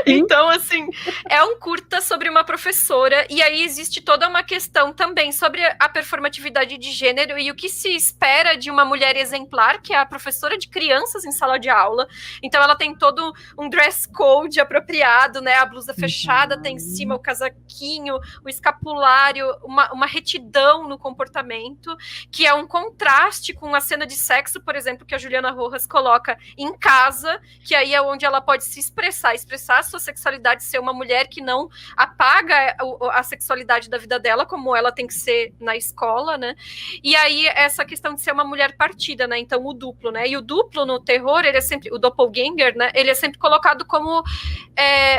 Então, assim, é um curta sobre uma professora, e aí existe toda uma questão também sobre a performatividade de gênero e o que se espera de uma mulher exemplar, que é a professora de crianças em sala de aula. Então, ela tem todo um dress code apropriado, né? A blusa fechada, tem em cima o casaquinho, o escapulário, uma retidão no comportamento, que é um contraste com a cena de sexo, por exemplo, que a Juliana Rojas coloca em casa, que aí é onde ela pode se expressar a sua sexualidade, ser uma mulher que não apaga a sexualidade da vida dela, como ela tem que ser na escola, né? E aí essa questão de ser uma mulher partida, né? Então o duplo, né? E o duplo no terror, ele é sempre, o doppelganger, né? Ele é sempre colocado como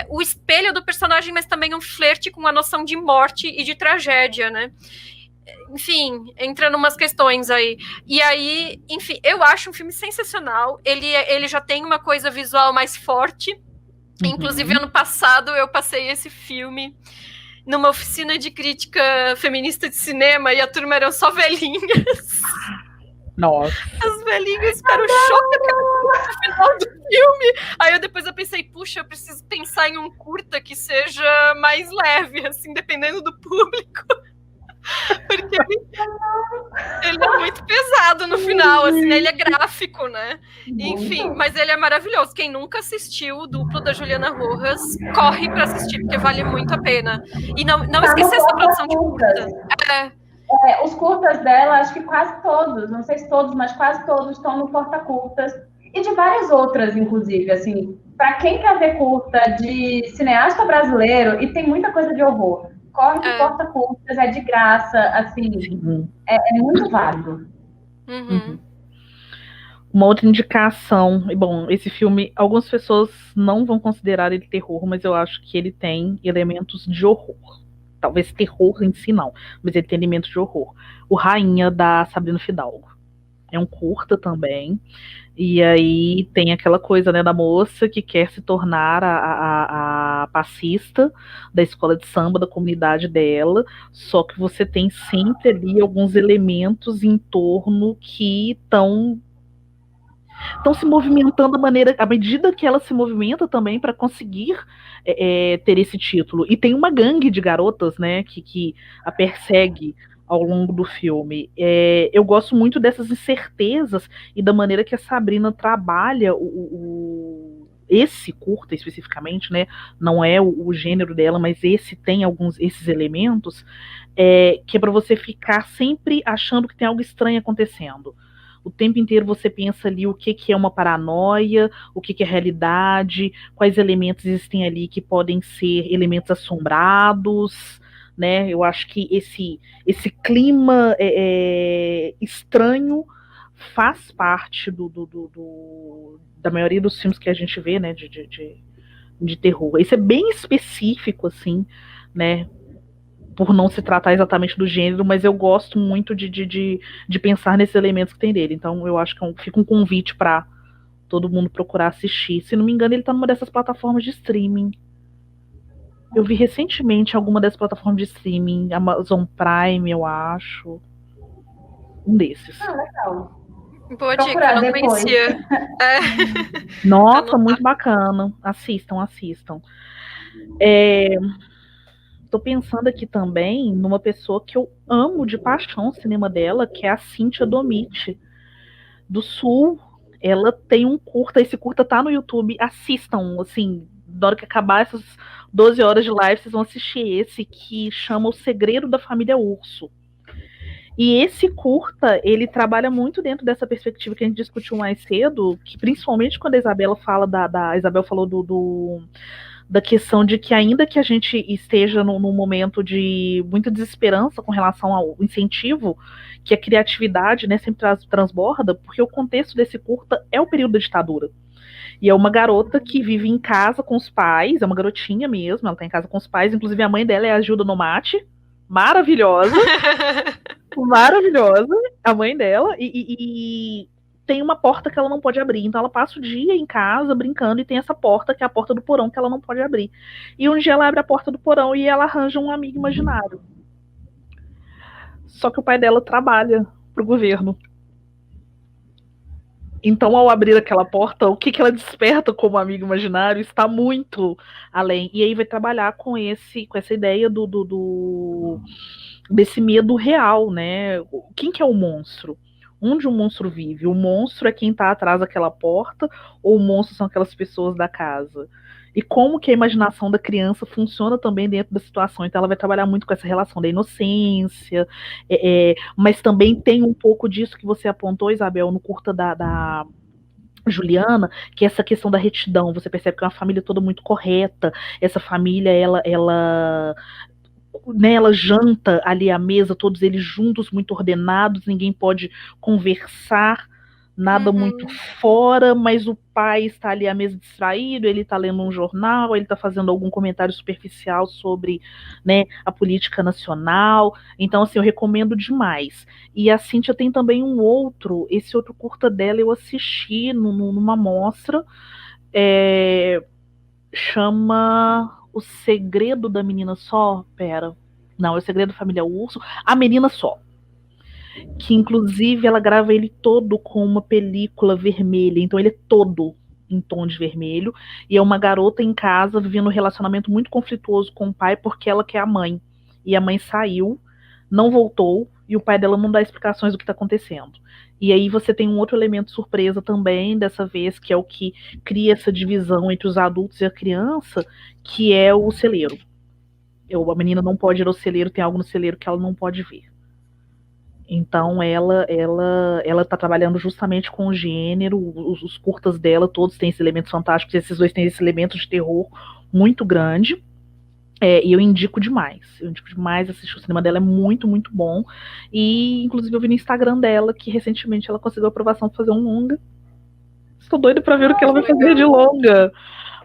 o espelho do personagem, mas também um flerte com a noção de morte e de tragédia, né? Enfim, entra numas questões aí. E aí, enfim, eu acho um filme sensacional. Ele já tem uma coisa visual mais forte. Inclusive, ano passado, eu passei esse filme numa oficina de crítica feminista de cinema e a turma eram só velhinhas. Nossa. As velhinhas ficaram chocadas no final do filme. Aí depois eu pensei, puxa, eu preciso pensar em um curta que seja mais leve, assim, dependendo do público. Porque ele é muito pesado no final, assim, né? Ele é gráfico, né? Enfim, mas ele é maravilhoso. Quem nunca assistiu o Duplo da Juliana Rojas, corre pra assistir, porque vale muito a pena. E não esquecer essa produção de curtas. Os curtas dela, acho que quase todos, não sei se todos, mas quase todos estão no Porta Curtas. E de várias outras, inclusive, assim. Para quem quer ver curta de cineasta brasileiro, e tem muita coisa de horror, corre pro Porta Curtas, é de graça, assim, é muito válido. Uma outra indicação, e bom, esse filme, algumas pessoas não vão considerar ele terror, mas eu acho que ele tem elementos de horror. Talvez terror em si não, mas ele tem elementos de horror. O Rainha, da Sabrina Fidalgo. É um curta também. E aí tem aquela coisa, né, da moça que quer se tornar a passista da escola de samba, da comunidade dela, só que você tem sempre ali alguns elementos em torno que estão se movimentando à medida que ela se movimenta também para conseguir ter esse título. E tem uma gangue de garotas, né, que a persegue ao longo do filme. Eu gosto muito dessas incertezas e da maneira que a Sabrina trabalha esse curta especificamente, né? Não é o gênero dela, mas esse tem esses elementos que é para você ficar sempre achando que tem algo estranho acontecendo. O tempo inteiro você pensa ali o que é uma paranoia, o que é realidade, quais elementos existem ali que podem ser elementos assombrados, né? Eu acho que esse clima estranho faz parte da maioria dos filmes que a gente vê, né, de terror. Isso é bem específico, assim, né, por não se tratar exatamente do gênero, mas eu gosto muito de pensar nesses elementos que tem dele. Então eu acho que fica um convite para todo mundo procurar assistir. Se não me engano, ele está numa dessas plataformas de streaming. Eu vi recentemente alguma dessas plataformas de streaming, Amazon Prime, eu acho. Um desses. Legal. Boa dica, eu não conhecia. Nossa, muito bacana. Assistam. Tô pensando aqui também numa pessoa que eu amo de paixão o cinema dela, que é a Cíntia Domit, do Sul. Ela tem um curta, esse curta tá no YouTube, assistam, assim, na hora que acabar essas 12 horas de live, vocês vão assistir esse, que chama O Segredo da Família Urso. E esse curta, ele trabalha muito dentro dessa perspectiva que a gente discutiu mais cedo, que principalmente quando a Isabela fala a Isabel falou da questão de que ainda que a gente esteja num momento de muita desesperança com relação ao incentivo, que a criatividade, né, sempre transborda, porque o contexto desse curta é o período da ditadura. E é uma garota que vive em casa com os pais, é uma garotinha mesmo, ela tá em casa com os pais, inclusive a mãe dela é a Gilda Nomati, maravilhosa. Maravilhosa. A mãe dela, e tem uma porta que ela não pode abrir. Então ela passa o dia em casa brincando e tem essa porta, que é a porta do porão, que ela não pode abrir. E um dia ela abre a porta do porão e ela arranja um amigo imaginário. Só que o pai dela trabalha pro governo. Então, ao abrir aquela porta, o que ela desperta como amigo imaginário está muito além. E aí vai trabalhar com essa ideia desse medo real, né? Quem que é o monstro? Onde o monstro vive? O monstro é quem está atrás daquela porta ou o monstro são aquelas pessoas da casa? E como que a imaginação da criança funciona também dentro da situação. Então ela vai trabalhar muito com essa relação da inocência, mas também tem um pouco disso que você apontou, Isabel, no curta da Juliana, que é essa questão da retidão. Você percebe que é uma família toda muito correta. Essa família, né, ela janta ali à mesa, todos eles juntos, muito ordenados, ninguém pode conversar, nada muito fora, mas o pai está ali à mesa distraído, ele está lendo um jornal, ele está fazendo algum comentário superficial sobre, né, a política nacional. Então, assim, eu recomendo demais. E a Cíntia tem também esse outro curta dela eu assisti numa mostra, chama O Segredo da Menina Só, não, é O Segredo da Família Urso, A Menina Só, que inclusive ela grava ele todo com uma película vermelha, então ele é todo em tom de vermelho, e é uma garota em casa vivendo um relacionamento muito conflituoso com o pai, porque ela quer a mãe, e a mãe saiu, não voltou, e o pai dela não dá explicações do que está acontecendo. E aí você tem um outro elemento surpresa também, dessa vez, que é o que cria essa divisão entre os adultos e a criança, que é o celeiro. A menina não pode ir ao celeiro, tem algo no celeiro que ela não pode ver. Então ela tá trabalhando justamente com o gênero, os curtas dela, todos têm esses elementos fantásticos, e esses dois têm esse elemento de terror muito grande. E eu indico demais assistir. O cinema dela é muito, muito bom. E inclusive eu vi no Instagram dela que recentemente ela conseguiu aprovação para fazer um longa. Estou doida para ver o que ela vai fazer de longa.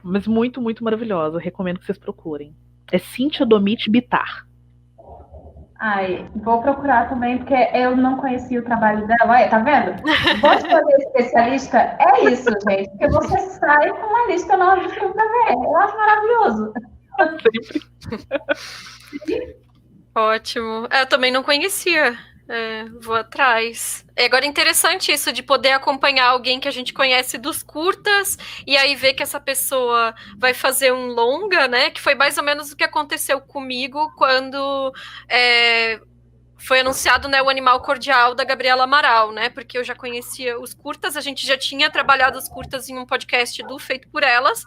Mas muito, muito maravilhosa. Eu recomendo que vocês procurem. É Cíntia Domit Bitar. Ai, vou procurar também, porque eu não conhecia o trabalho dela. Olha, tá vendo? Vou escolher especialista, é isso, gente. Porque você sai com uma lista nova de filme pra ver. Eu acho maravilhoso. Ótimo. Eu também não conhecia. Vou atrás. Agora é interessante isso de poder acompanhar alguém que a gente conhece dos curtas e aí ver que essa pessoa vai fazer um longa, né? Que foi mais ou menos o que aconteceu comigo quando foi anunciado, né, o Animal Cordial da Gabriela Amaral, né? Porque eu já conhecia os curtas, a gente já tinha trabalhado os curtas em um podcast do Feito por Elas.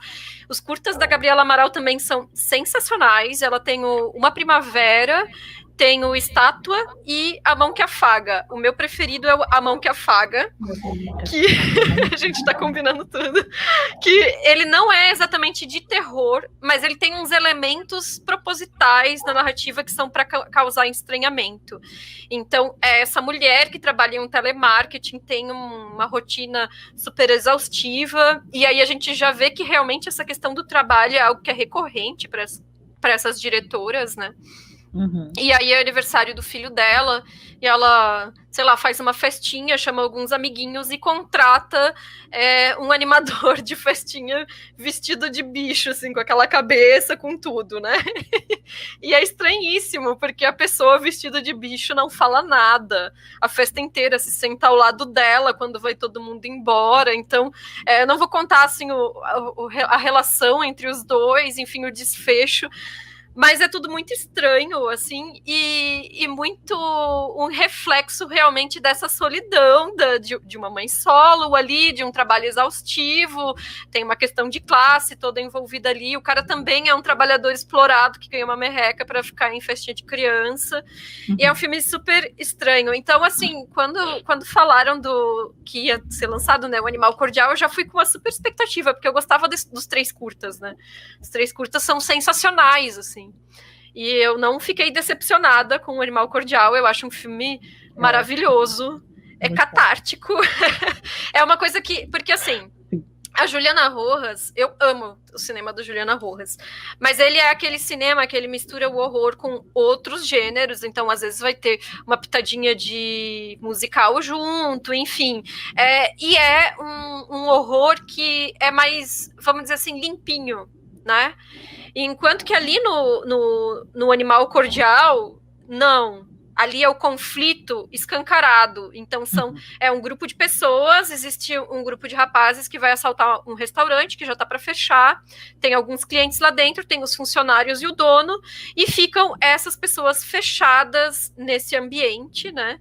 Os curtas da Gabriela Amaral também são sensacionais. Ela tem Uma Primavera, tem o Estátua e A Mão que Afaga. O meu preferido é A Mão que Afaga, que a gente tá combinando tudo. Que ele não é exatamente de terror, mas ele tem uns elementos propositais na narrativa que são para causar estranhamento. Então, é essa mulher que trabalha em um telemarketing, tem uma rotina super exaustiva, e aí a gente já vê que realmente essa questão do trabalho é algo que é recorrente para essas diretoras, né? Uhum. E aí é aniversário do filho dela, e ela, sei lá, faz uma festinha, chama alguns amiguinhos e contrata um animador de festinha vestido de bicho, assim, com aquela cabeça, com tudo, né? E é estranhíssimo, porque a pessoa vestida de bicho não fala nada. A festa inteira se senta ao lado dela quando vai todo mundo embora. Então, não vou contar, assim, a relação entre os dois, enfim, o desfecho. Mas é tudo muito estranho, assim, e muito um reflexo realmente dessa solidão de uma mãe solo ali, de um trabalho exaustivo, tem uma questão de classe toda envolvida ali, o cara também é um trabalhador explorado que ganha uma merreca para ficar em festinha de criança, e é um filme super estranho. Então, assim, quando falaram que ia ser lançado, né, o Animal Cordial, eu já fui com uma super expectativa, porque eu gostava dos 3 curtas, né? Os 3 curtas são sensacionais, assim. E eu não fiquei decepcionada com o Animal Cordial. Eu acho um filme maravilhoso. É catártico. É uma coisa que... Porque, assim, A Juliana Rojas, eu amo o cinema do Juliana Rojas, mas ele é aquele cinema que ele mistura o horror com outros gêneros, então às vezes vai ter uma pitadinha de musical junto, enfim. E é um horror que é mais, vamos dizer assim, limpinho, né? Enquanto que ali no Animal Cordial, não. Ali é o conflito escancarado. Então, é um grupo de pessoas, existe um grupo de rapazes que vai assaltar um restaurante que já está para fechar, tem alguns clientes lá dentro, tem os funcionários e o dono, e ficam essas pessoas fechadas nesse ambiente, né?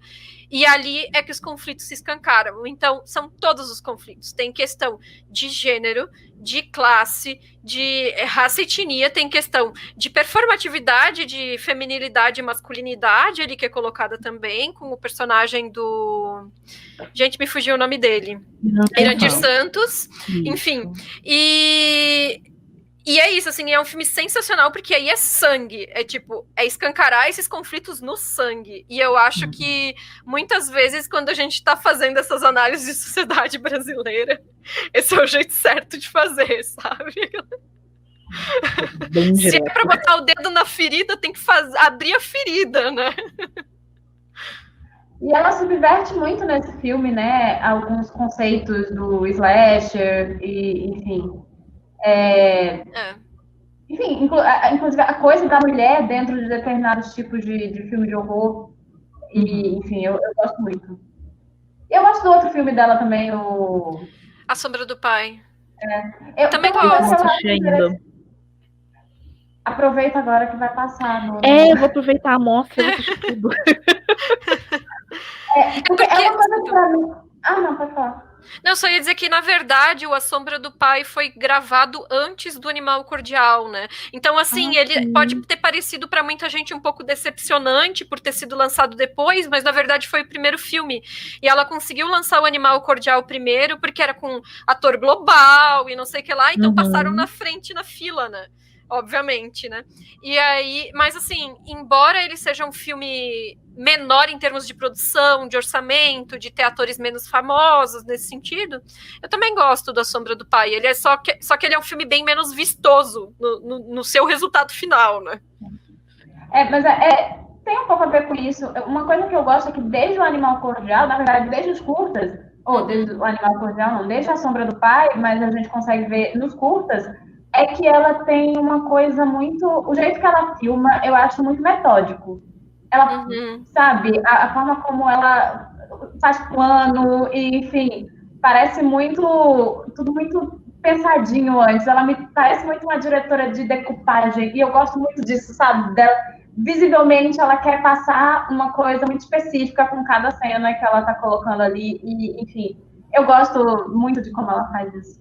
E ali é que os conflitos se escancaram. Então, são todos os conflitos. Tem questão de gênero, de classe, de raça e etnia, tem questão de performatividade, de feminilidade e masculinidade ali que é colocada também, com o personagem do... Gente, me fugiu o nome dele. Irandir Santos. Enfim. E é isso, assim, é um filme sensacional, porque aí é sangue, é escancarar esses conflitos no sangue. E eu acho que, muitas vezes, quando a gente tá fazendo essas análises de sociedade brasileira, esse é o jeito certo de fazer, sabe? Se é pra botar o dedo na ferida, tem que abrir a ferida, né? E ela subverte muito nesse filme, né, alguns conceitos do slasher, e, enfim... Enfim, inclusive a coisa da mulher dentro de determinados tipos de filme de horror. E, enfim, eu gosto muito. Eu gosto do outro filme dela também, o... A Sombra do Pai. Eu também gosto. Aproveita agora que vai passar. Eu vou aproveitar a mostra e assistir tudo. Porque é uma coisa pra mim... Ah, não, pode falar. Não, só ia dizer que, na verdade, o A Sombra do Pai foi gravado antes do Animal Cordial, né? Então, assim, ele pode ter parecido para muita gente um pouco decepcionante por ter sido lançado depois, mas, na verdade, foi o primeiro filme. E ela conseguiu lançar o Animal Cordial primeiro, porque era com ator global e não sei o que lá, então passaram na frente na fila, né? Obviamente, né? E aí, mas assim, embora ele seja um filme menor em termos de produção, de orçamento, de ter atores menos famosos nesse sentido, eu também gosto da Sombra do Pai. Ele é só que ele é um filme bem menos vistoso no seu resultado final, né? Mas tem um pouco a ver com isso. Uma coisa que eu gosto é que desde o Animal Cordial, na verdade, desde os curtas, ou desde o Animal Cordial, não, desde a Sombra do Pai, mas a gente consegue ver nos curtas, é que ela tem uma coisa muito... O jeito que ela filma, eu acho muito metódico. Ela, sabe, a forma como ela faz plano, e, enfim, parece muito... Tudo muito pensadinho antes. Ela me parece muito uma diretora de decupagem, e eu gosto muito disso, sabe? Visivelmente, ela quer passar uma coisa muito específica com cada cena que ela tá colocando ali, e, enfim, eu gosto muito de como ela faz isso.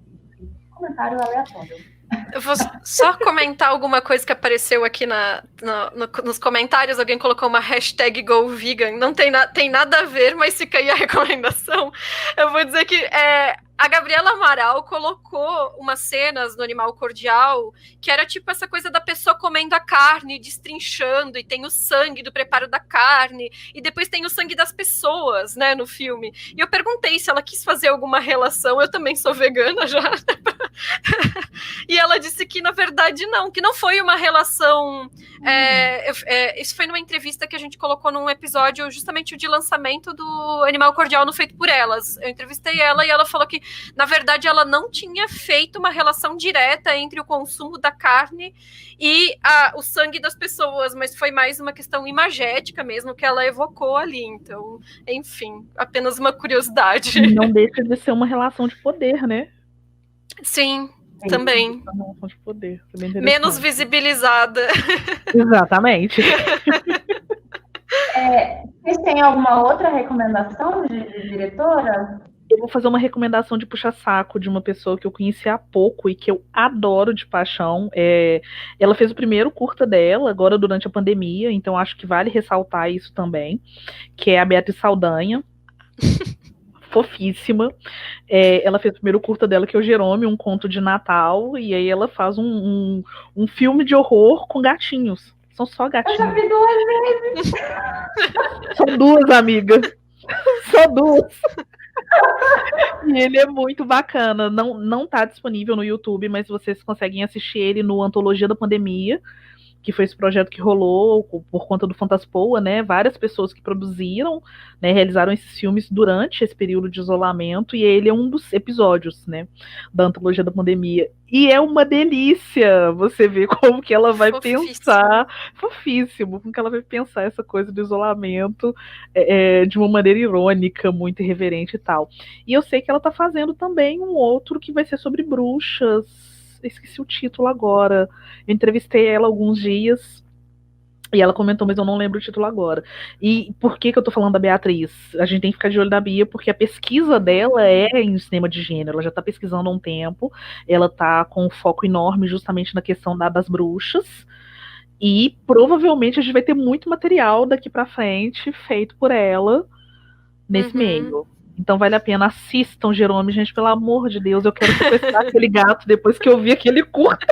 Comentário aleatório. Eu vou só comentar alguma coisa que apareceu aqui nos comentários. Alguém colocou uma hashtag GoVegan. Não tem nada a ver, mas fica aí a recomendação. Eu vou dizer que a Gabriela Amaral colocou umas cenas no Animal Cordial que era tipo essa coisa da pessoa comendo a carne, destrinchando, e tem o sangue do preparo da carne, e depois tem o sangue das pessoas, né, no filme. E eu perguntei se ela quis fazer alguma relação. Eu também sou vegana já. E ela disse que, na verdade, não, que não foi uma relação... isso foi numa entrevista que a gente colocou num episódio, justamente o de lançamento do Animal Cordial no Feito por Elas. Eu entrevistei ela e ela falou que, na verdade, ela não tinha feito uma relação direta entre o consumo da carne e o sangue das pessoas, mas foi mais uma questão imagética mesmo que ela evocou ali. Então, enfim, apenas uma curiosidade. Não deixa de ser uma relação de poder, né? Sim, também. De poder. Menos visibilizada. Exatamente. Vocês têm alguma outra recomendação de diretora? Eu vou fazer uma recomendação de puxa-saco de uma pessoa que eu conheci há pouco e que eu adoro de paixão. Ela fez o primeiro curta dela, agora durante a pandemia, então acho que vale ressaltar isso também, que é a Beatriz Saldanha. Fofíssima. Ela fez o primeiro curta dela, que é o Jerome, um conto de Natal, e aí ela faz um filme de horror com gatinhos. São só gatinhos. Eu já vi 2 vezes. São 2, amiga. Só 2. E ele é muito bacana. Não tá disponível no YouTube, mas vocês conseguem assistir ele no Antologia da Pandemia, que foi esse projeto que rolou por conta do Fantaspoa, né? Várias pessoas que produziram, né, realizaram esses filmes durante esse período de isolamento, e ele é um dos episódios, né, da Antologia da Pandemia. E é uma delícia você ver como que ela vai pensar, fofíssimo, como que ela vai pensar essa coisa do isolamento de uma maneira irônica, muito irreverente e tal. E eu sei que ela tá fazendo também um outro que vai ser sobre bruxas. Esqueci o título agora. Eu entrevistei ela alguns dias e ela comentou, mas eu não lembro o título agora. E por que eu tô falando da Beatriz? A gente tem que ficar de olho da Bia, porque a pesquisa dela é em cinema de gênero. Ela já tá pesquisando há um tempo. Ela tá com um foco enorme justamente na questão das bruxas. E provavelmente a gente vai ter muito material daqui pra frente feito por ela nesse meio. Então vale a pena, assistam Jerome, gente, pelo amor de Deus, eu quero sequestrar aquele gato depois que eu vi aquele curto.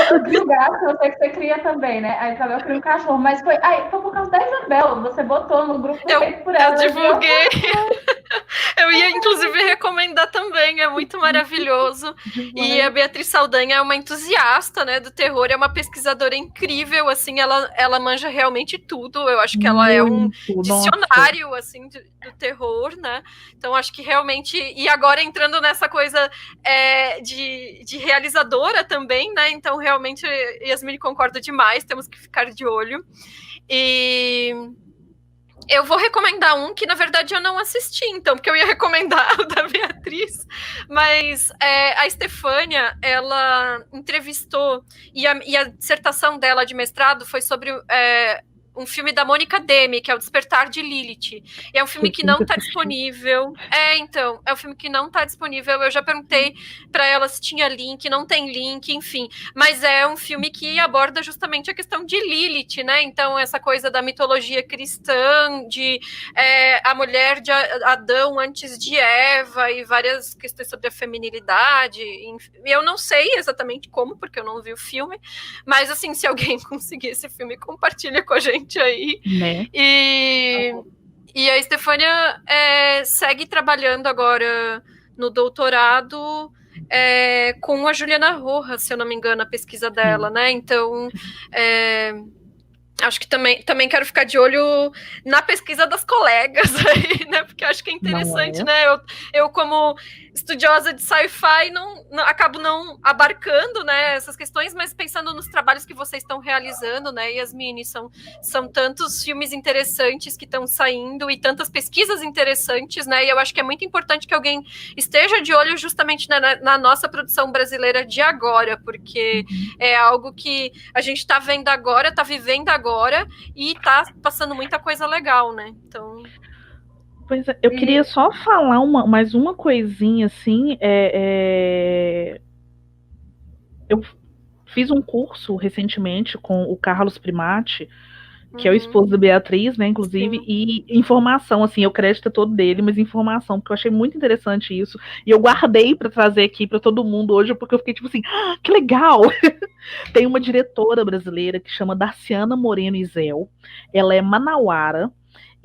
Eu vi o gato, eu sei que você cria também, né? Aí eu crio um cachorro, mas foi por causa da Isabela, você botou no grupo feito por ela. Eu divulguei. Eu ia, inclusive, recomendar também, é muito maravilhoso. E a Beatriz Saldanha é uma entusiasta, né, do terror, é uma pesquisadora incrível, assim, ela manja realmente tudo. Eu acho que ela é um dicionário, assim, do terror, né? Então, acho que realmente... E agora entrando nessa coisa de realizadora também, né? Então, realmente, Yasmine concorda demais, temos que ficar de olho. E... eu vou recomendar um que, na verdade, eu não assisti, então, porque eu ia recomendar o da Beatriz, mas a Estefânia, ela entrevistou, e a dissertação dela de mestrado foi sobre um filme da Mônica Demme, que é O Despertar de Lilith. E é um filme que não está disponível. Então, é um filme que não está disponível. Eu já perguntei para ela se tinha link, não tem link, enfim. Mas é um filme que aborda justamente a questão de Lilith, né? Então, essa coisa da mitologia cristã, de a mulher de Adão antes de Eva, e várias questões sobre a feminilidade. Enfim. Eu não sei exatamente como, porque eu não vi o filme, mas, assim, se alguém conseguir esse filme, compartilha com a gente aí, né? E a Estefânia segue trabalhando agora no doutorado com a Juliana Rojas, se eu não me engano, a pesquisa dela, né? Então, acho que também quero ficar de olho na pesquisa das colegas aí, né? Porque acho que é interessante, né? Eu como estudiosa de sci-fi, acabo não abarcando, né, essas questões, mas pensando nos trabalhos que vocês estão realizando, né, Yasmine, são tantos filmes interessantes que estão saindo e tantas pesquisas interessantes, né? E eu acho que é muito importante que alguém esteja de olho justamente na nossa produção brasileira de agora, porque é algo que a gente está vendo agora, está vivendo agora e está passando muita coisa legal, né? Então... Pois é, eu queria só falar mais uma coisinha, assim, eu fiz um curso recentemente com o Carlos Primati, que é o esposo da Beatriz, né, inclusive, e informação, assim, o crédito é todo dele, mas informação, porque eu achei muito interessante isso, e eu guardei para trazer aqui para todo mundo hoje, porque eu fiquei tipo assim, que legal! Tem uma diretora brasileira que chama Darciana Moreno Isel, ela é manauara,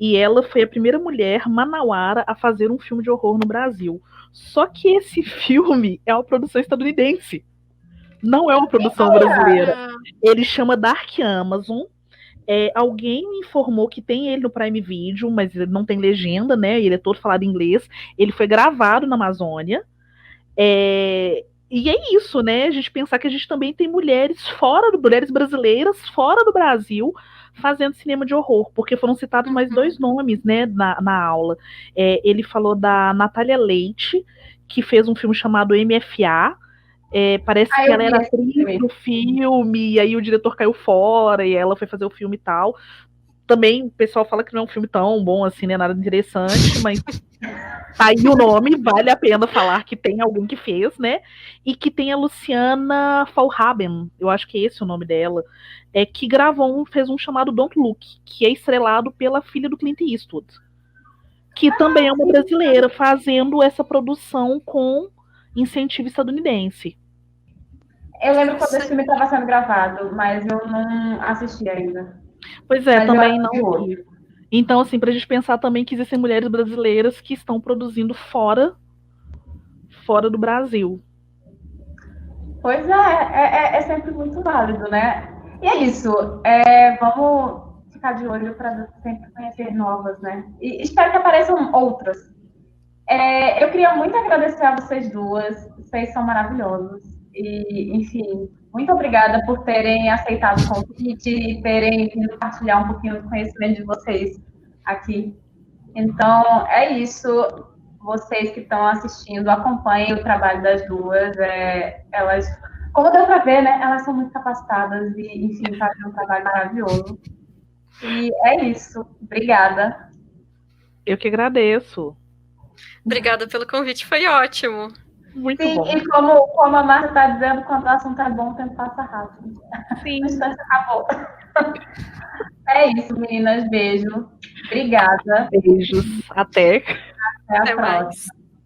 e ela foi a primeira mulher manauara a fazer um filme de horror no Brasil. Só que esse filme é uma produção estadunidense. Não é uma produção brasileira. Ele chama Dark Amazon. Alguém me informou que tem ele no Prime Video, mas ele não tem legenda, né? Ele é todo falado em inglês. Ele foi gravado na Amazônia. E é isso, né? A gente pensar que a gente também tem mulheres brasileiras fora do Brasil fazendo cinema de horror, porque foram citados mais dois nomes, né, na aula. Ele falou da Natália Leite, que fez um filme chamado MFA. Parece que ela era atriz do filme, e aí o diretor caiu fora, e ela foi fazer o filme e tal. Também o pessoal fala que não é um filme tão bom assim, né? Nada interessante, mas tá aí o nome, vale a pena falar que tem alguém que fez, né? E que tem a Luciana Faulhaben, eu acho que é esse o nome dela, que fez um chamado Don't Look, que é estrelado pela filha do Clint Eastwood, que também é uma brasileira, fazendo essa produção com incentivo estadunidense. Eu lembro quando esse filme estava sendo gravado, mas eu não assisti ainda. Pois é, mas também não vi. Então, assim, para a gente pensar também que existem mulheres brasileiras que estão produzindo fora do Brasil. Pois é sempre muito válido, né? E é isso. Vamos ficar de olho para sempre conhecer novas, né? E espero que apareçam outras. Eu queria muito agradecer a vocês duas. Vocês são maravilhosos. E, enfim, muito obrigada por terem aceitado o convite e terem vindo partilhar um pouquinho do conhecimento de vocês aqui. Então, é isso. Vocês que estão assistindo, acompanhem o trabalho das duas. Elas, como deu para ver, né? Elas são muito capacitadas e, enfim, fazem um trabalho maravilhoso. E é isso. Obrigada. Eu que agradeço. Obrigada pelo convite, foi ótimo. Muito Sim, bom. e como a Marta está dizendo, quando o assunto é bom, o tempo passa rápido. Sim. O instante acabou. É isso, meninas. Beijo. Obrigada. Beijos. Até. Até a Até próxima. mais.